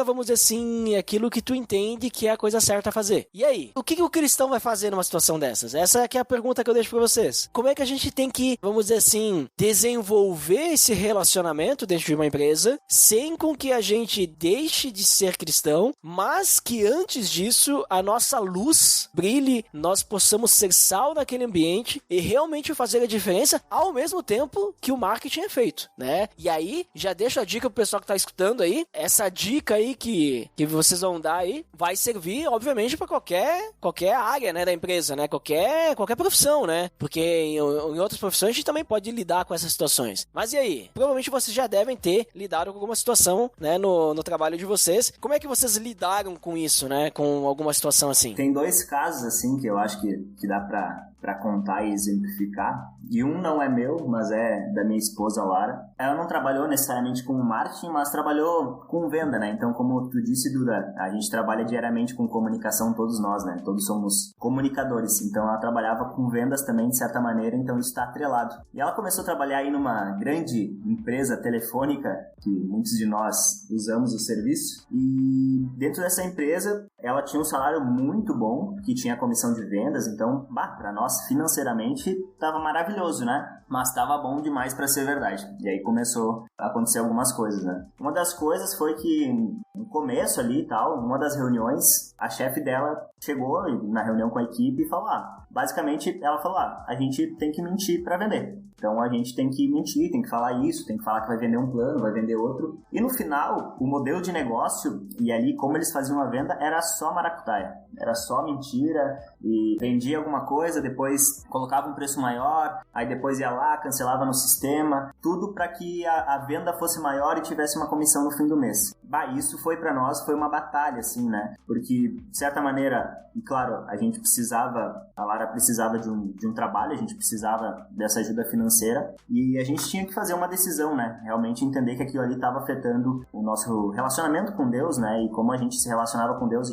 vamos dizer assim, aquilo que tu entende que é a coisa certa a fazer. E aí? O que o cristão vai fazer numa situação dessas? Essa é que é a pergunta que eu deixo pra vocês. Como é que a gente tem que, vamos dizer assim, desenvolver esse relacionamento dentro de uma empresa, sem com que a gente deixe de ser cristão, mas que antes disso, a nossa luz brilhe, nós possamos ser sal naquele ambiente e realmente fazer a diferença ao mesmo tempo que o marketing é feito, né? E aí, já deixo a dica pro pessoal que tá escutando aí, essa dica aí que vocês vão dar aí, vai servir, obviamente, pra qualquer área, né, da empresa, né? Qualquer profissão, né? Porque em outras profissões a gente também pode lidar com essas situações. Mas e aí? Provavelmente vocês já devem ter lidado com alguma situação, né, no trabalho de vocês. Como é que vocês lidaram com isso, né? Com alguma situação assim? Tem dois casos, assim, que eu acho que dá pra para contar e exemplificar. E um não é meu, mas é da minha esposa, Lara. Ela não trabalhou necessariamente com marketing, mas trabalhou com venda, né? Então, como tu disse, Duda, a gente trabalha diariamente com comunicação, todos nós, né? Todos somos comunicadores. Então, ela trabalhava com vendas também, de certa maneira, então isso está atrelado. E ela começou a trabalhar aí numa grande empresa telefônica, que muitos de nós usamos o serviço. E dentro dessa empresa, ela tinha um salário muito bom, que tinha comissão de vendas. Então, para nós, financeiramente, estava maravilhoso, né? Mas estava bom demais para ser verdade. E aí começou a acontecer algumas coisas, né? Uma das coisas foi que, no começo ali e tal, uma das reuniões, a chefe dela chegou na reunião com a equipe e falou, basicamente, ela falou, a gente tem que mentir para vender. Então, a gente tem que mentir, tem que falar isso, tem que falar que vai vender um plano, vai vender outro. E no final, o modelo de negócio, e ali como eles faziam a venda, era só maracutaia. Era só mentira, e vendia alguma coisa, depois colocava um preço maior, aí depois ia lá, cancelava no sistema, tudo para que a venda fosse maior e tivesse uma comissão no fim do mês. Isso foi para nós, foi uma batalha, assim, né? Porque, de certa maneira, e claro, a gente precisava, a Lara precisava de um trabalho, a gente precisava dessa ajuda financeira, e a gente tinha que fazer uma decisão, né? Realmente entender que aquilo ali estava afetando o nosso relacionamento com Deus, né? E como a gente se relacionava com Deus,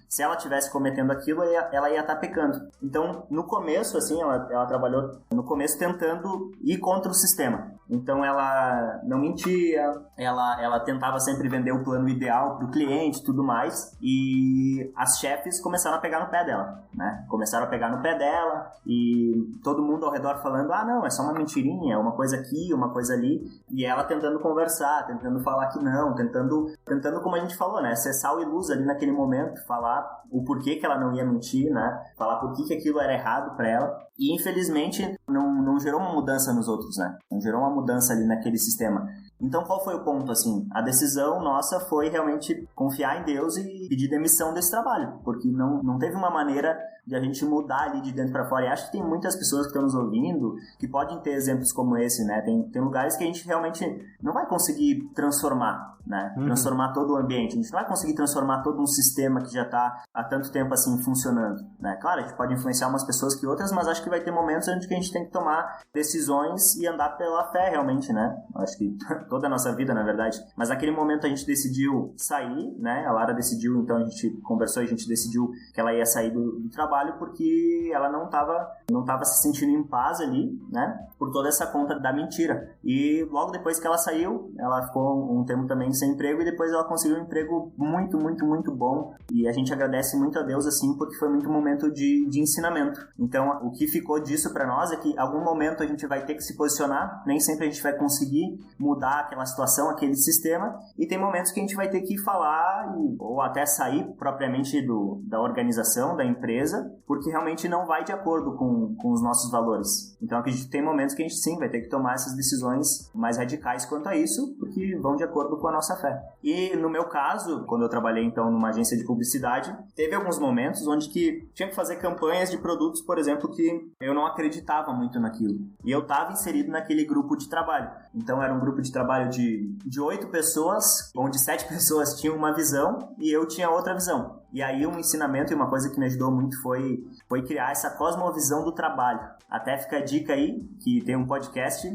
se ela estivesse cometendo aquilo, ela ia estar pecando. Então, no começo, assim, ela trabalhou no começo tentando ir contra o sistema. Então, ela não mentia, ela tentava sempre vender o plano ideal para o cliente e tudo mais, e as chefes começaram a pegar no pé dela, né? Começaram a pegar no pé dela, e todo mundo ao redor falando, não, é só uma mentirinha, uma coisa aqui, uma coisa ali, e ela tentando conversar, tentando falar que não, tentando como a gente falou, né? Ser sal e luz ali naquele momento, falar o porquê que ela não ia mentir, né? Falar por que aquilo era errado para ela, e infelizmente não gerou uma mudança nos outros, né? Não gerou uma mudança ali naquele sistema. Então, qual foi o ponto, assim? A decisão nossa foi realmente confiar em Deus e pedir demissão desse trabalho, porque não teve uma maneira de a gente mudar ali de dentro para fora. E acho que tem muitas pessoas que estão nos ouvindo que podem ter exemplos como esse, né? Tem lugares que a gente realmente não vai conseguir transformar, né? Transformar todo o ambiente. A gente não vai conseguir transformar todo um sistema que já está há tanto tempo assim funcionando, né? Claro, a gente pode influenciar umas pessoas que outras, mas acho que vai ter momentos onde que a gente tem que tomar decisões e andar pela fé realmente, né? Acho que toda a nossa vida, na verdade. Mas naquele momento a gente decidiu sair, né? A Lara decidiu, então a gente conversou e a gente decidiu que ela ia sair do trabalho porque ela não tava se sentindo em paz ali, né? Por toda essa conta da mentira. E logo depois que ela saiu, ela ficou um tempo também sem emprego e depois ela conseguiu um emprego muito, muito, muito bom. E a gente agradece muito a Deus, assim, porque foi muito momento de ensinamento. Então, o que ficou disso pra nós é que em algum momento a gente vai ter que se posicionar, nem sempre a gente vai conseguir mudar aquela situação, aquele sistema, e tem momentos que a gente vai ter que falar ou até sair propriamente da organização, da empresa, porque realmente não vai de acordo com os nossos valores. Então, acredito que tem momentos que a gente sim vai ter que tomar essas decisões mais radicais quanto a isso, porque vão de acordo com a nossa fé. E no meu caso, quando eu trabalhei então numa agência de publicidade, teve alguns momentos onde que tinha que fazer campanhas de produtos, por exemplo, que eu não acreditava muito naquilo. E eu estava inserido naquele grupo de trabalho. Então, era um grupo de trabalho de 8 pessoas, onde 7 pessoas tinham uma visão e eu tinha outra visão. E aí um ensinamento e uma coisa que me ajudou muito foi criar essa cosmovisão do trabalho. Até fica a dica aí, que tem um podcast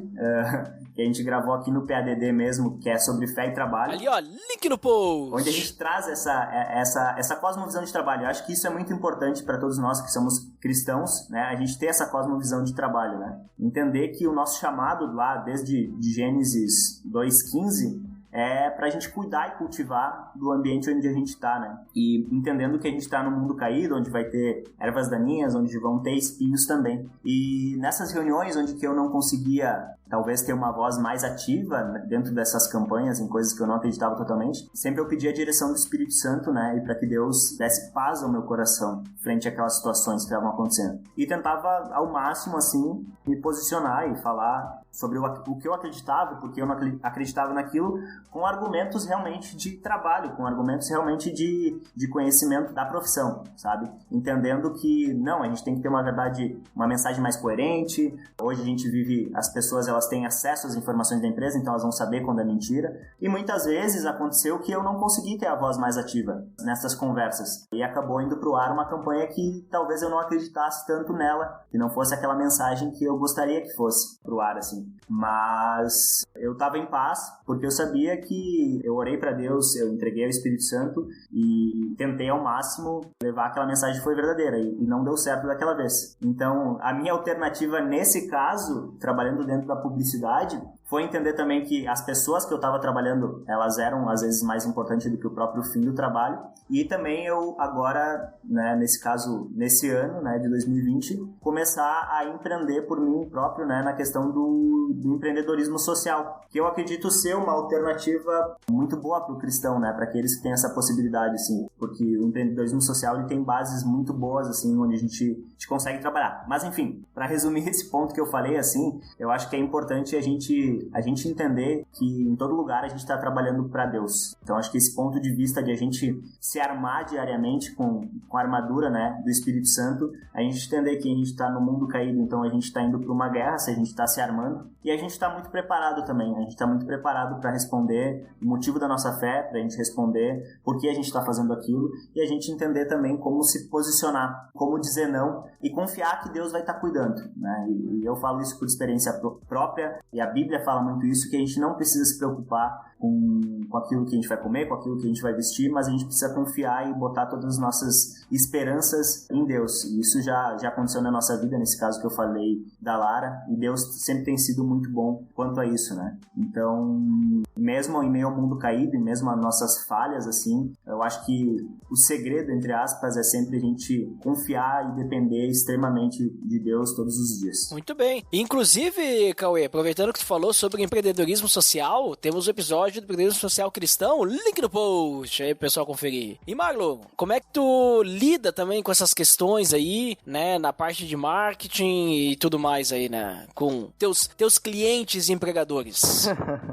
que a gente gravou aqui no PADD mesmo, que é sobre fé e trabalho. Ali, ó, link no post! Onde a gente traz essa cosmovisão de trabalho. Eu acho que isso é muito importante para todos nós que somos cristãos, né? A gente ter essa cosmovisão de trabalho, né? Entender que o nosso chamado lá, desde Gênesis 2:15, é pra gente cuidar e cultivar do ambiente onde a gente está, né? E entendendo que a gente está num mundo caído, onde vai ter ervas daninhas, onde vão ter espinhos também. E nessas reuniões onde que eu não conseguia, talvez, ter uma voz mais ativa dentro dessas campanhas, em coisas que eu não acreditava totalmente, sempre eu pedia a direção do Espírito Santo, né? E para que Deus desse paz ao meu coração frente àquelas situações que estavam acontecendo. E tentava, ao máximo, assim, me posicionar e falar sobre o que eu acreditava, porque eu não acreditava naquilo, com argumentos realmente de trabalho, com argumentos realmente de conhecimento da profissão, sabe? Entendendo que, não, a gente tem que ter uma mensagem mais coerente. Hoje a gente vive, as pessoas elas têm acesso às informações da empresa, então elas vão saber quando é mentira. E muitas vezes aconteceu que eu não consegui ter a voz mais ativa nessas conversas. E acabou indo pro ar uma campanha que talvez eu não acreditasse tanto nela, que não fosse aquela mensagem que eu gostaria que fosse pro ar, assim. Mas eu tava em paz, porque eu sabia que eu orei para Deus, eu entreguei ao Espírito Santo e tentei ao máximo levar aquela mensagem que foi verdadeira, e não deu certo daquela vez. Então, a minha alternativa nesse caso, trabalhando dentro da publicidade, foi entender também que as pessoas que eu estava trabalhando, elas eram às vezes mais importantes do que o próprio fim do trabalho. E também eu agora, né, nesse caso, nesse ano, né, de 2020, começar a empreender por mim próprio, né, na questão do empreendedorismo social, que eu acredito ser uma alternativa muito boa para o cristão, né, para aqueles que têm essa possibilidade, assim, porque o empreendedorismo social ele tem bases muito boas, assim, onde a gente consegue trabalhar. Mas enfim, para resumir esse ponto que eu falei, assim, eu acho que é importante a gente entender que em todo lugar a gente está trabalhando para Deus. Então acho que esse ponto de vista de a gente se armar diariamente com a armadura, né, do Espírito Santo, a gente entender que a gente está no mundo caído, então a gente está indo para uma guerra, se a gente está se armando, e a gente está muito preparado também, a gente está muito preparado para responder o motivo da nossa fé, para a gente responder por que a gente está fazendo aquilo, e a gente entender também como se posicionar, como dizer não, e confiar que Deus vai estar cuidando, né? E eu falo isso por experiência própria, e a Bíblia fala muito isso, que a gente não precisa se preocupar com aquilo que a gente vai comer, com aquilo que a gente vai vestir, mas a gente precisa confiar e botar todas as nossas esperanças em Deus. E isso já aconteceu na nossa vida, nesse caso que eu falei da Lara, e Deus sempre tem sido muito bom quanto a isso, né? Então, mesmo em meio ao mundo caído, e mesmo as nossas falhas, assim, eu acho que o segredo, entre aspas, é sempre a gente confiar e depender extremamente de Deus todos os dias. Muito bem. Inclusive, Cauê, aproveitando que tu falou sobre empreendedorismo social, temos o episódio do empreendedorismo social cristão, link no post aí pro pessoal conferir. E Marlon, como é que tu lida também com essas questões aí, né, na parte de marketing e tudo mais aí, né, com teus clientes e empregadores?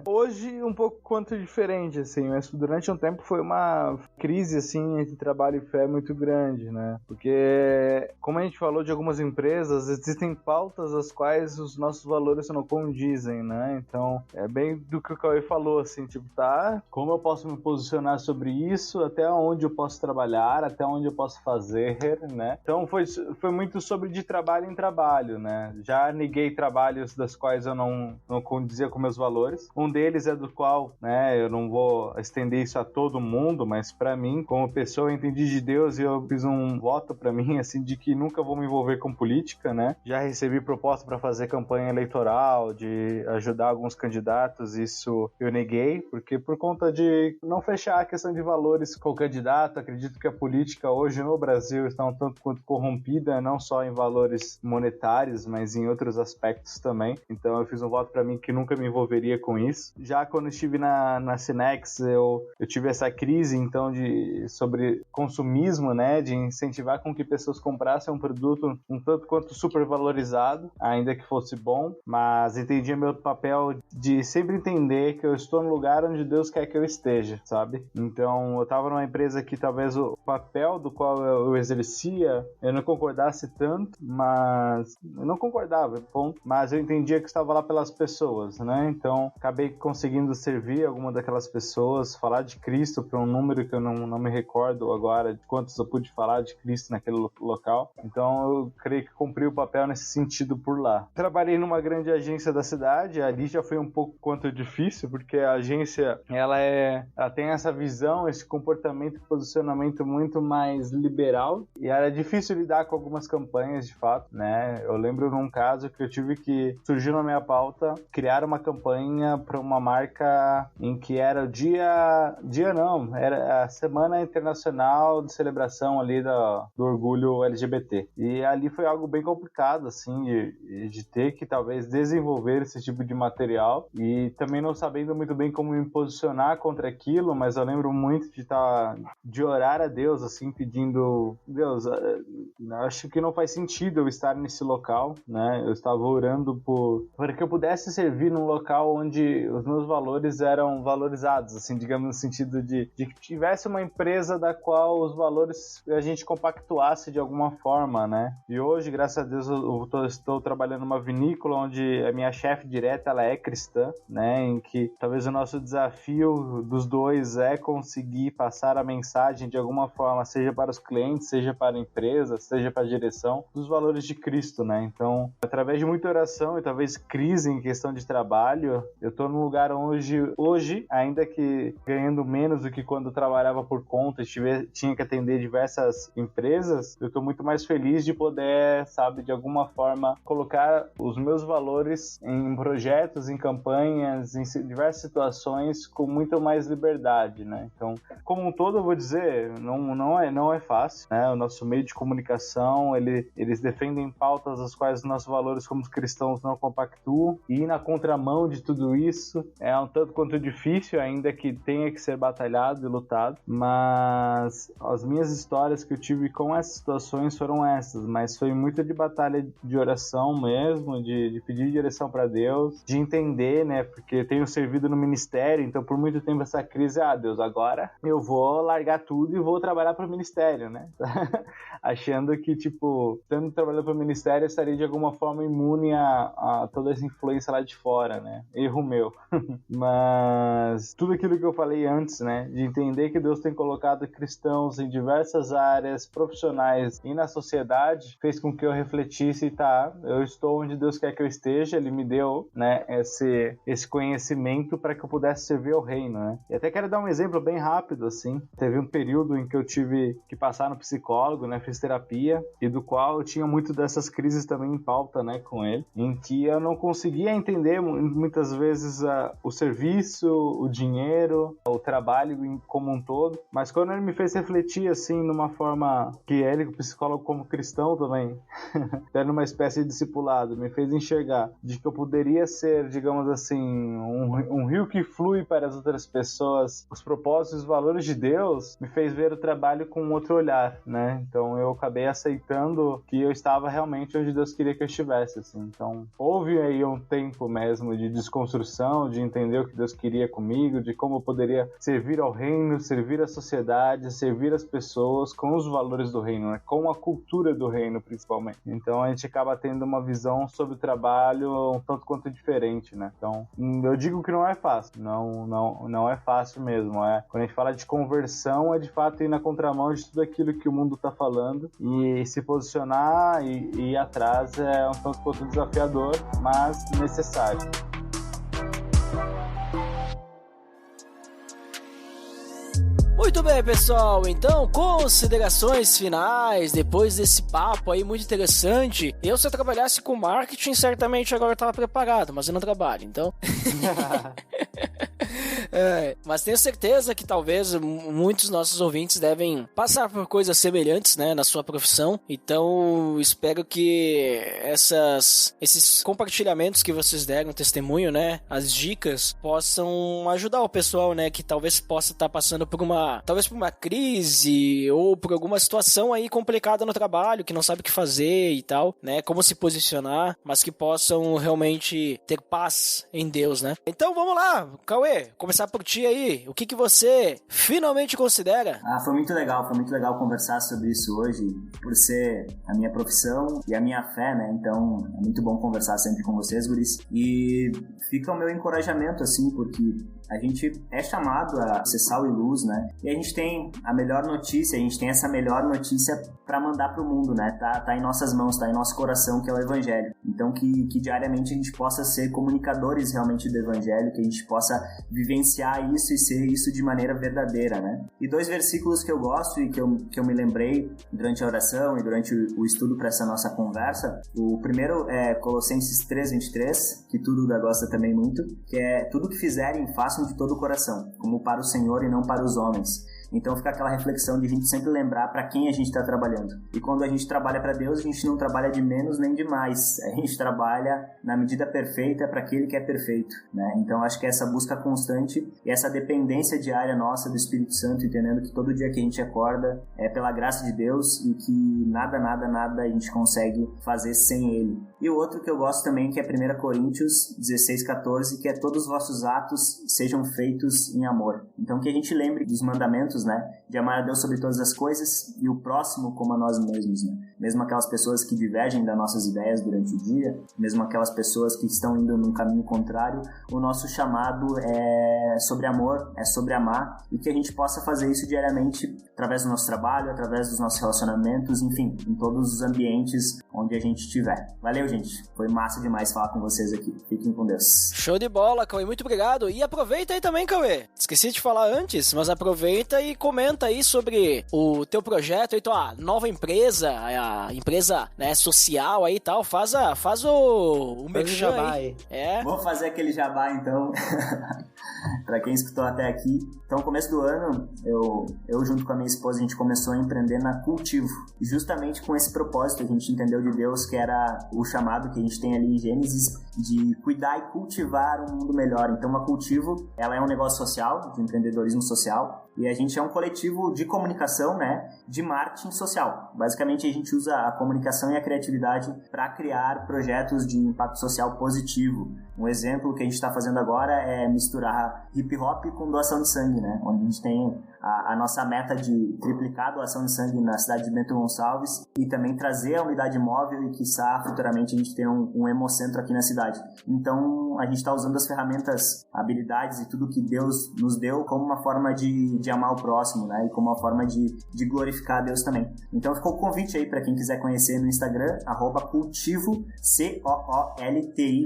Hoje um pouco quanto diferente, assim, mas durante um tempo foi uma crise, assim, entre trabalho e fé muito grande, né, porque como a gente falou de algumas empresas, existem pautas as quais os nossos valores não condizem, né, então é bem do que o Cauê falou, assim, tipo, tá, como eu posso me posicionar sobre isso, até onde eu posso trabalhar, até onde eu posso fazer, né, então foi muito sobre de trabalho em trabalho, né, já neguei trabalhos das quais eu não condizia com meus valores, um deles é do qual, né, eu não vou estender isso a todo mundo, mas pra mim, como pessoa, eu entendi de Deus e eu fiz um voto pra mim, assim, de que nunca vou me envolver com política, né, já recebi proposta pra fazer campanha eleitoral, de ajudar alguns candidatos, isso eu neguei, porque por conta de não fechar a questão de valores com o candidato, acredito que a política hoje no Brasil está um tanto quanto corrompida, não só em valores monetários, mas em outros aspectos também, então eu fiz um voto pra mim que nunca me envolveria com isso. Já quando estive na Cinex, eu tive essa crise, então, sobre consumismo, né, de incentivar com que pessoas comprassem um produto um tanto quanto supervalorizado, ainda que fosse bom, mas entendi meu papel de sempre entender que eu estou no lugar onde Deus quer que eu esteja, sabe? Então, eu estava numa empresa que talvez o papel do qual eu exercia, eu não concordasse tanto, mas eu não concordava, ponto, mas eu entendia que estava lá pelas pessoas, né? Então, acabei conseguindo servir alguma daquelas pessoas, falar de Cristo para um número que eu não me recordo agora de quantos eu pude falar de Cristo naquele local. Então, eu creio que cumpri o papel nesse sentido por lá. Trabalhei numa grande agência da cidade, ali já foi um pouco quanto difícil, porque a agência, ela tem essa visão, esse comportamento, posicionamento muito mais liberal, e era difícil lidar com algumas campanhas, de fato, né? Eu lembro num caso que eu tive que, surgiu na minha pauta, criar uma campanha para uma marca em que era era a Semana Internacional de Celebração ali do Orgulho LGBT. E ali foi algo bem complicado, assim, de ter que talvez desenvolver esse tipo de material, e também não sabendo muito bem como me posicionar contra aquilo, mas eu lembro muito de orar a Deus, assim, pedindo, Deus, acho que não faz sentido eu estar nesse local, né? Eu estava orando para que eu pudesse servir num local onde os meus valores eram valorizados, assim, digamos, no sentido de que tivesse uma empresa da qual os valores a gente compactuasse de alguma forma, né? E hoje, graças a Deus, eu estou trabalhando numa vinícola onde a minha chefe direta, ela é cristã, né? Em que talvez o nosso desafio dos dois é conseguir passar a mensagem de alguma forma, seja para os clientes, seja para a empresa, seja para a direção, dos valores de Cristo, né? Então, através de muita oração e talvez crise em questão de trabalho, eu estou num lugar hoje, ainda que ganhando menos do que quando trabalhava por conta, tinha que atender diversas empresas, eu estou muito mais feliz de poder, sabe, de alguma forma, colocar os meus valores em projetos, em campanhas, em diversas situações com muito mais liberdade, né? Então, como um todo, eu vou dizer, não é fácil, né? O nosso meio de comunicação, eles defendem pautas as quais os nossos valores como cristãos não compactuam, e ir na contramão de tudo isso é um tanto quanto difícil, ainda que tenha que ser batalhado e lutado, mas as minhas histórias que eu tive com essas situações foram essas, mas foi muito de batalha de oração mesmo, de pedir direção para Deus, de entender, né, porque eu tenho servido no ministério, então por muito tempo essa crise, Deus, agora eu vou largar tudo e vou trabalhar para o ministério, né, achando que, tipo, estando trabalhando para o ministério, eu estaria de alguma forma imune a toda essa influência lá de fora, né, erro meu, mas tudo aquilo que eu falei antes, né, de entender que Deus tem colocado cristãos em diversas áreas profissionais e na sociedade, fez com que eu refletisse, eu estou onde Deus quer que eu esteja, Ele me deu, né, esse conhecimento para que eu pudesse servir ao reino, né. E até quero dar um exemplo bem rápido, assim. Teve um período em que eu tive que passar no psicólogo, né, fiz terapia, e do qual eu tinha muito dessas crises também em pauta, né, com ele, em que eu não conseguia entender muitas vezes o serviço, o dinheiro, o trabalho como um todo, mas quando ele me fez refletir, assim, numa forma que ele, o psicólogo como cristão também, tendo uma espécie de discipulado, me fez enxergar de que eu poderia ser, digamos assim, um rio que flui para as outras pessoas, os propósitos e os valores de Deus, me fez ver o trabalho com outro olhar, né? Então eu acabei aceitando que eu estava realmente onde Deus queria que eu estivesse, assim. Então houve aí um tempo mesmo de desconstrução, de entender o que Deus queria comigo, de como eu poderia servir ao reino, servir à sociedade, servir as pessoas com os valores do reino, né? Com a cultura do reino, principalmente. Então a gente acaba tendo uma visão sobre o trabalho um tanto quanto diferente, né? Então eu digo que não é fácil, não é fácil mesmo. Quando a gente fala de conversão, é de fato ir na contramão de tudo aquilo que o mundo está falando, e se posicionar e ir atrás é um tanto quanto desafiador, mas necessário. Muito bem, pessoal, então, considerações finais, depois desse papo aí muito interessante. Eu, se eu trabalhasse com marketing, certamente agora eu tava preparado, mas eu não trabalho, então... Mas tenho certeza que talvez muitos nossos ouvintes devem passar por coisas semelhantes, né, na sua profissão. Então espero que esses compartilhamentos que vocês deram, testemunho, né, as dicas, possam ajudar o pessoal, né, que talvez possa estar passando por uma crise ou por alguma situação aí complicada no trabalho, que não sabe o que fazer e tal, né, como se posicionar, mas que possam realmente ter paz em Deus, né. Então vamos lá, Cauê, começar por ti aí, o que você finalmente considera? Foi muito legal conversar sobre isso hoje, por ser a minha profissão e a minha fé, né, então é muito bom conversar sempre com vocês, guris, e fica o meu encorajamento, assim, porque a gente é chamado a ser sal e luz, né, e a gente tem a melhor notícia, a gente tem essa melhor notícia para mandar pro mundo, né, tá em nossas mãos, tá em nosso coração, que é o Evangelho, então que diariamente a gente possa ser comunicadores realmente do Evangelho, que a gente possa vivenciar isso e ser isso de maneira verdadeira, né? E 2 versículos que eu gosto e que eu me lembrei durante a oração e durante o estudo para essa nossa conversa. O primeiro é Colossenses 3:23, que tudo gosta também muito, que é: tudo que fizerem, façam de todo o coração, como para o Senhor e não para os homens. Então fica aquela reflexão de a gente sempre lembrar para quem a gente está trabalhando. E quando a gente trabalha para Deus, a gente não trabalha de menos nem de mais. A gente trabalha na medida perfeita para aquele que é perfeito, né? Então acho que essa busca constante e essa dependência diária nossa do Espírito Santo, entendendo que todo dia que a gente acorda é pela graça de Deus e que nada a gente consegue fazer sem Ele. E o outro que eu gosto também, que é 1 Coríntios 16:14, que é todos os vossos atos sejam feitos em amor. Então que a gente lembre dos mandamentos, né? De amar a Deus sobre todas as coisas e o próximo como a nós mesmos, né? Mesmo aquelas pessoas que divergem das nossas ideias durante o dia, mesmo aquelas pessoas que estão indo num caminho contrário, o nosso chamado é sobre amor, é sobre amar, e que a gente possa fazer isso diariamente através do nosso trabalho, através dos nossos relacionamentos, enfim, em todos os ambientes onde a gente estiver. Valeu, gente. Foi massa demais falar com vocês aqui. Fiquem com Deus. Show de bola, Cauê. Muito obrigado. E aproveita aí também, Cauê. Esqueci de falar antes, mas aproveita e comenta aí sobre o teu projeto, aí, tua nova empresa, a empresa, né, social aí e tal. Faz o merchan aí. É. Vou fazer aquele jabá, então. Pra quem escutou até aqui. Então, no começo do ano, eu junto com a minha esposa, a gente começou a empreender na Cultivo. E justamente com esse propósito, a gente entendeu de Deus que era o chamado que a gente tem ali em Gênesis de cuidar e cultivar um mundo melhor. Então, a Cultivo, ela é um negócio social, de empreendedorismo social. E a gente é um coletivo de comunicação, né, de marketing social. Basicamente, a gente usa a comunicação e a criatividade para criar projetos de impacto social positivo. Um exemplo que a gente está fazendo agora é misturar hip hop com doação de sangue, né, onde a gente tem a nossa meta de triplicar a doação de sangue na cidade de Bento Gonçalves e também trazer a unidade móvel e, quiçá, futuramente a gente ter um hemocentro aqui na cidade. Então, a gente está usando as ferramentas, habilidades e tudo que Deus nos deu como uma forma de amar o próximo, né? E como uma forma de glorificar a Deus também. Então, ficou o convite aí para quem quiser conhecer no Instagram, @cultivo, COOLTIVO.cc.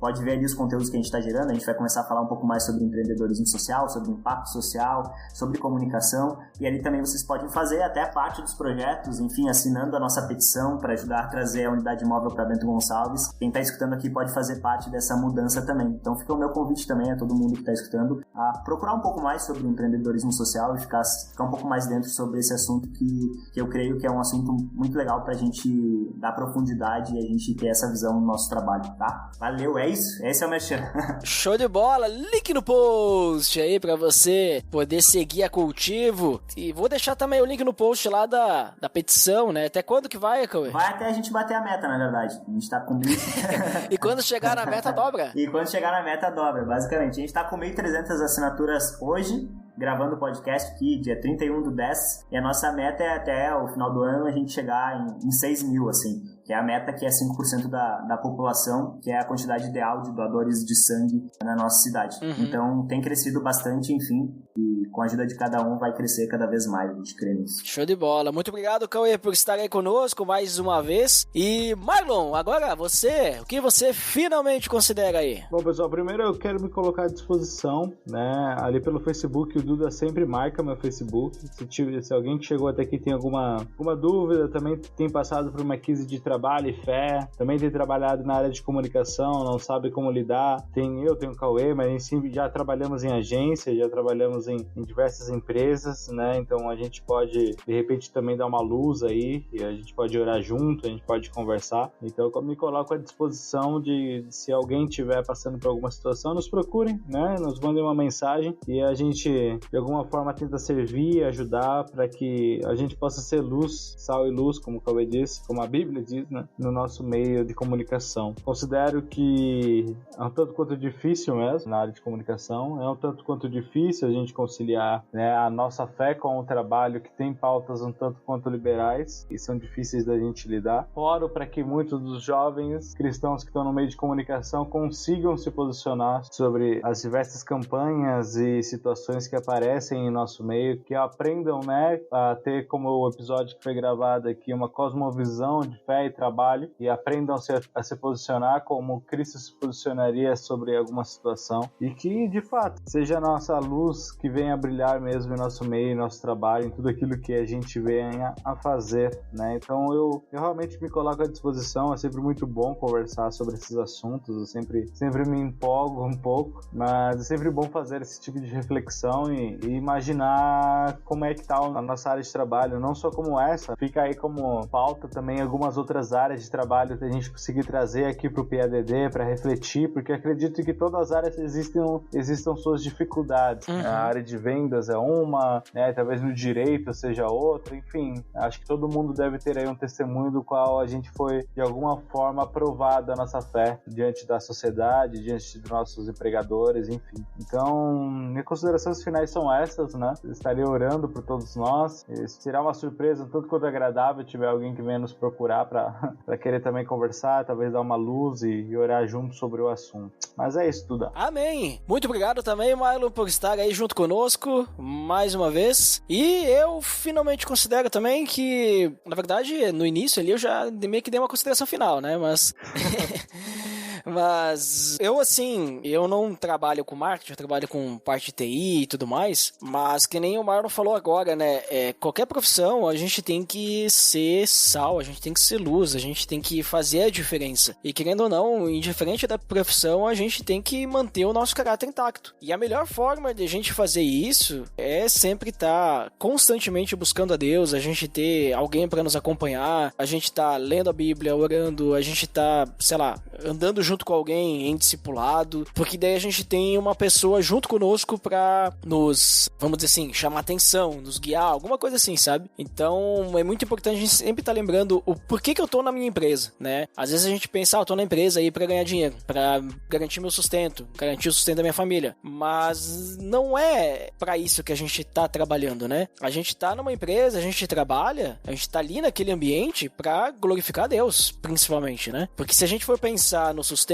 Pode ver ali os conteúdos que a gente está gerando. A gente vai começar a falar um pouco mais sobre empreendedorismo social, sobre impacto social, sobre comunicação. E ali também vocês podem fazer até parte dos projetos, enfim, assinando a nossa petição para ajudar a trazer a unidade móvel para Bento Gonçalves. Quem está escutando aqui pode fazer parte dessa mudança também. Então fica o meu convite também a todo mundo que está escutando a procurar um pouco mais sobre empreendedorismo social e ficar um pouco mais dentro sobre esse assunto que eu creio que é um assunto muito legal para a gente dar profundidade e a gente ter essa visão no nosso trabalho, tá? Valeu, é isso? Esse é o merchan. Show de bola! Link no post aí para você poder seguir a Cultivo. E vou deixar também o link no post lá da petição, né? Até quando que vai, Cauê? Vai até a gente bater a meta, na verdade. A gente tá com E quando chegar na meta, dobra? E quando chegar na meta, dobra, basicamente. A gente tá com 1.300 assinaturas hoje, gravando o podcast aqui, dia 31/10, e a nossa meta é até o final do ano a gente chegar em 6.000, assim, que é a meta que é 5% da população, que é a quantidade ideal de doadores de sangue na nossa cidade. Uhum. Então, tem crescido bastante, enfim, e com a ajuda de cada um vai crescer cada vez mais, a gente crê nisso. Show de bola. Muito obrigado, Cauê, por estar aí conosco mais uma vez. E, Marlon, agora o que você finalmente considera aí? Bom, pessoal, primeiro eu quero me colocar à disposição, né, ali pelo Facebook. O Duda sempre marca meu Facebook. Se alguém que chegou até aqui tem alguma dúvida, também tem passado por uma crise de trabalho e fé, também tem trabalhado na área de comunicação, não sabe como lidar, tenho o Cauê, mas a gente já trabalhamos em agência, já trabalhamos em diversas empresas, né, então a gente pode, de repente, também dar uma luz aí, e a gente pode orar junto, a gente pode conversar. Então eu me coloco à disposição de, se alguém estiver passando por alguma situação, nos procurem, né, nos mandem uma mensagem e a gente de alguma forma tenta servir, ajudar para que a gente possa ser luz, sal e luz, como o Cauê disse, como a Bíblia diz, né, no nosso meio de comunicação. Considero que é um tanto quanto difícil mesmo na área de comunicação, é um tanto quanto difícil a gente conciliar, né, a nossa fé com o trabalho que tem pautas um tanto quanto liberais e são difíceis da gente lidar. Oro para que muitos dos jovens cristãos que estão no meio de comunicação consigam se posicionar sobre as diversas campanhas e situações que aparecem em nosso meio, que aprendam, né, a ter, como o episódio que foi gravado aqui, uma cosmovisão de fé e trabalho, e aprendam a se posicionar como Cristo se posicionaria sobre alguma situação, e que, de fato, seja a nossa luz que venha a brilhar mesmo em nosso meio, em nosso trabalho, em tudo aquilo que a gente venha a fazer, né? Então eu realmente me coloco à disposição, é sempre muito bom conversar sobre esses assuntos, eu sempre me empolgo um pouco, mas é sempre bom fazer esse tipo de reflexão e imaginar como é que tá a nossa área de trabalho, não só como essa, fica aí como pauta também algumas outras áreas de trabalho que a gente conseguir trazer aqui pro PADD para refletir, porque acredito que todas as áreas existam suas dificuldades. A área de vendas é uma, né, talvez no direito seja outra, enfim, acho que todo mundo deve ter aí um testemunho do qual a gente foi de alguma forma aprovado a nossa fé diante da sociedade, diante dos nossos empregadores, enfim. Então, minhas considerações finais são essas, né? Estarei orando por todos nós. Será uma surpresa, tanto quanto agradável, tiver alguém que venha nos procurar para querer também conversar, talvez dar uma luz e orar junto sobre o assunto. Mas é isso, Duda. Amém! Muito obrigado também, Marlon, por estar aí junto conosco mais uma vez. E eu finalmente considero também que, na verdade, no início ali eu já meio que dei uma consideração final, né? Mas... Mas eu não trabalho com marketing, eu trabalho com parte de TI e tudo mais, mas que nem o Marlon falou agora, né, qualquer profissão a gente tem que ser sal, a gente tem que ser luz, a gente tem que fazer a diferença. E querendo ou não, indiferente da profissão, a gente tem que manter o nosso caráter intacto. E a melhor forma de a gente fazer isso é sempre estar constantemente buscando a Deus, a gente ter alguém para nos acompanhar, a gente tá lendo a Bíblia, orando, a gente tá, sei lá, andando junto com alguém em discipulado, porque daí a gente tem uma pessoa junto conosco pra nos, vamos dizer assim, chamar atenção, nos guiar, alguma coisa assim, sabe? Então é muito importante a gente sempre estar lembrando o porquê que eu tô na minha empresa, né? Às vezes a gente pensa, eu tô na empresa aí pra ganhar dinheiro, pra garantir meu sustento, garantir o sustento da minha família, mas não é pra isso que a gente tá trabalhando, né? A gente tá numa empresa, a gente trabalha, a gente tá ali naquele ambiente pra glorificar a Deus, principalmente, né? Porque se a gente for pensar no sustento,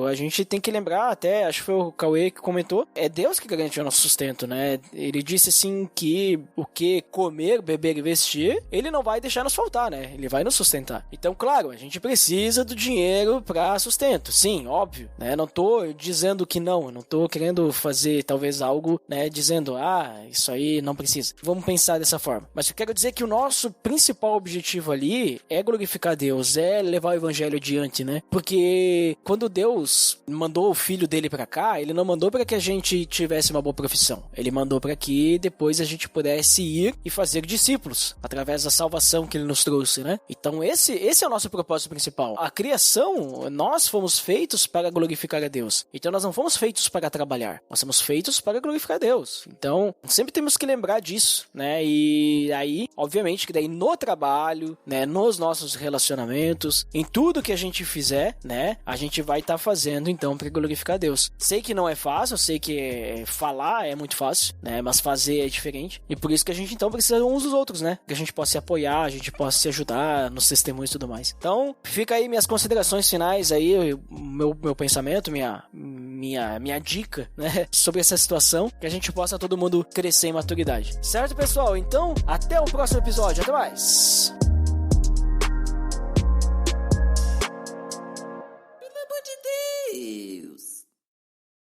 a gente tem que lembrar, até, acho que foi o Cauê que comentou, é Deus que garante o nosso sustento, né? Ele disse assim que o que comer, beber e vestir, ele não vai deixar nos faltar, né? Ele vai nos sustentar. Então, claro, a gente precisa do dinheiro para sustento, sim, óbvio, né? Não tô dizendo que não tô querendo fazer talvez algo, né, dizendo, isso aí não precisa. Vamos pensar dessa forma. Mas eu quero dizer que o nosso principal objetivo ali é glorificar Deus, é levar o evangelho adiante, né? Porque quando Deus mandou o filho dele pra cá, ele não mandou pra que a gente tivesse uma boa profissão. Ele mandou pra que depois a gente pudesse ir e fazer discípulos, através da salvação que ele nos trouxe, né? Então esse é o nosso propósito principal. A criação, nós fomos feitos para glorificar a Deus. Então nós não fomos feitos para trabalhar, nós somos feitos para glorificar a Deus. Então sempre temos que lembrar disso, né? E aí, obviamente, que daí no trabalho, né, nos nossos relacionamentos, em tudo que a gente fizer, né, a gente vai estar fazendo então para glorificar a Deus. Sei que não é fácil, eu sei que falar é muito fácil, né, mas fazer é diferente. E por isso que a gente então precisa uns dos outros, né, que a gente possa se apoiar, a gente possa se ajudar nos testemunhos e tudo mais. Então, fica aí minhas considerações finais aí, meu pensamento, minha dica, né, sobre essa situação, que a gente possa todo mundo crescer em maturidade. Certo, pessoal? Então, até o próximo episódio. Até mais!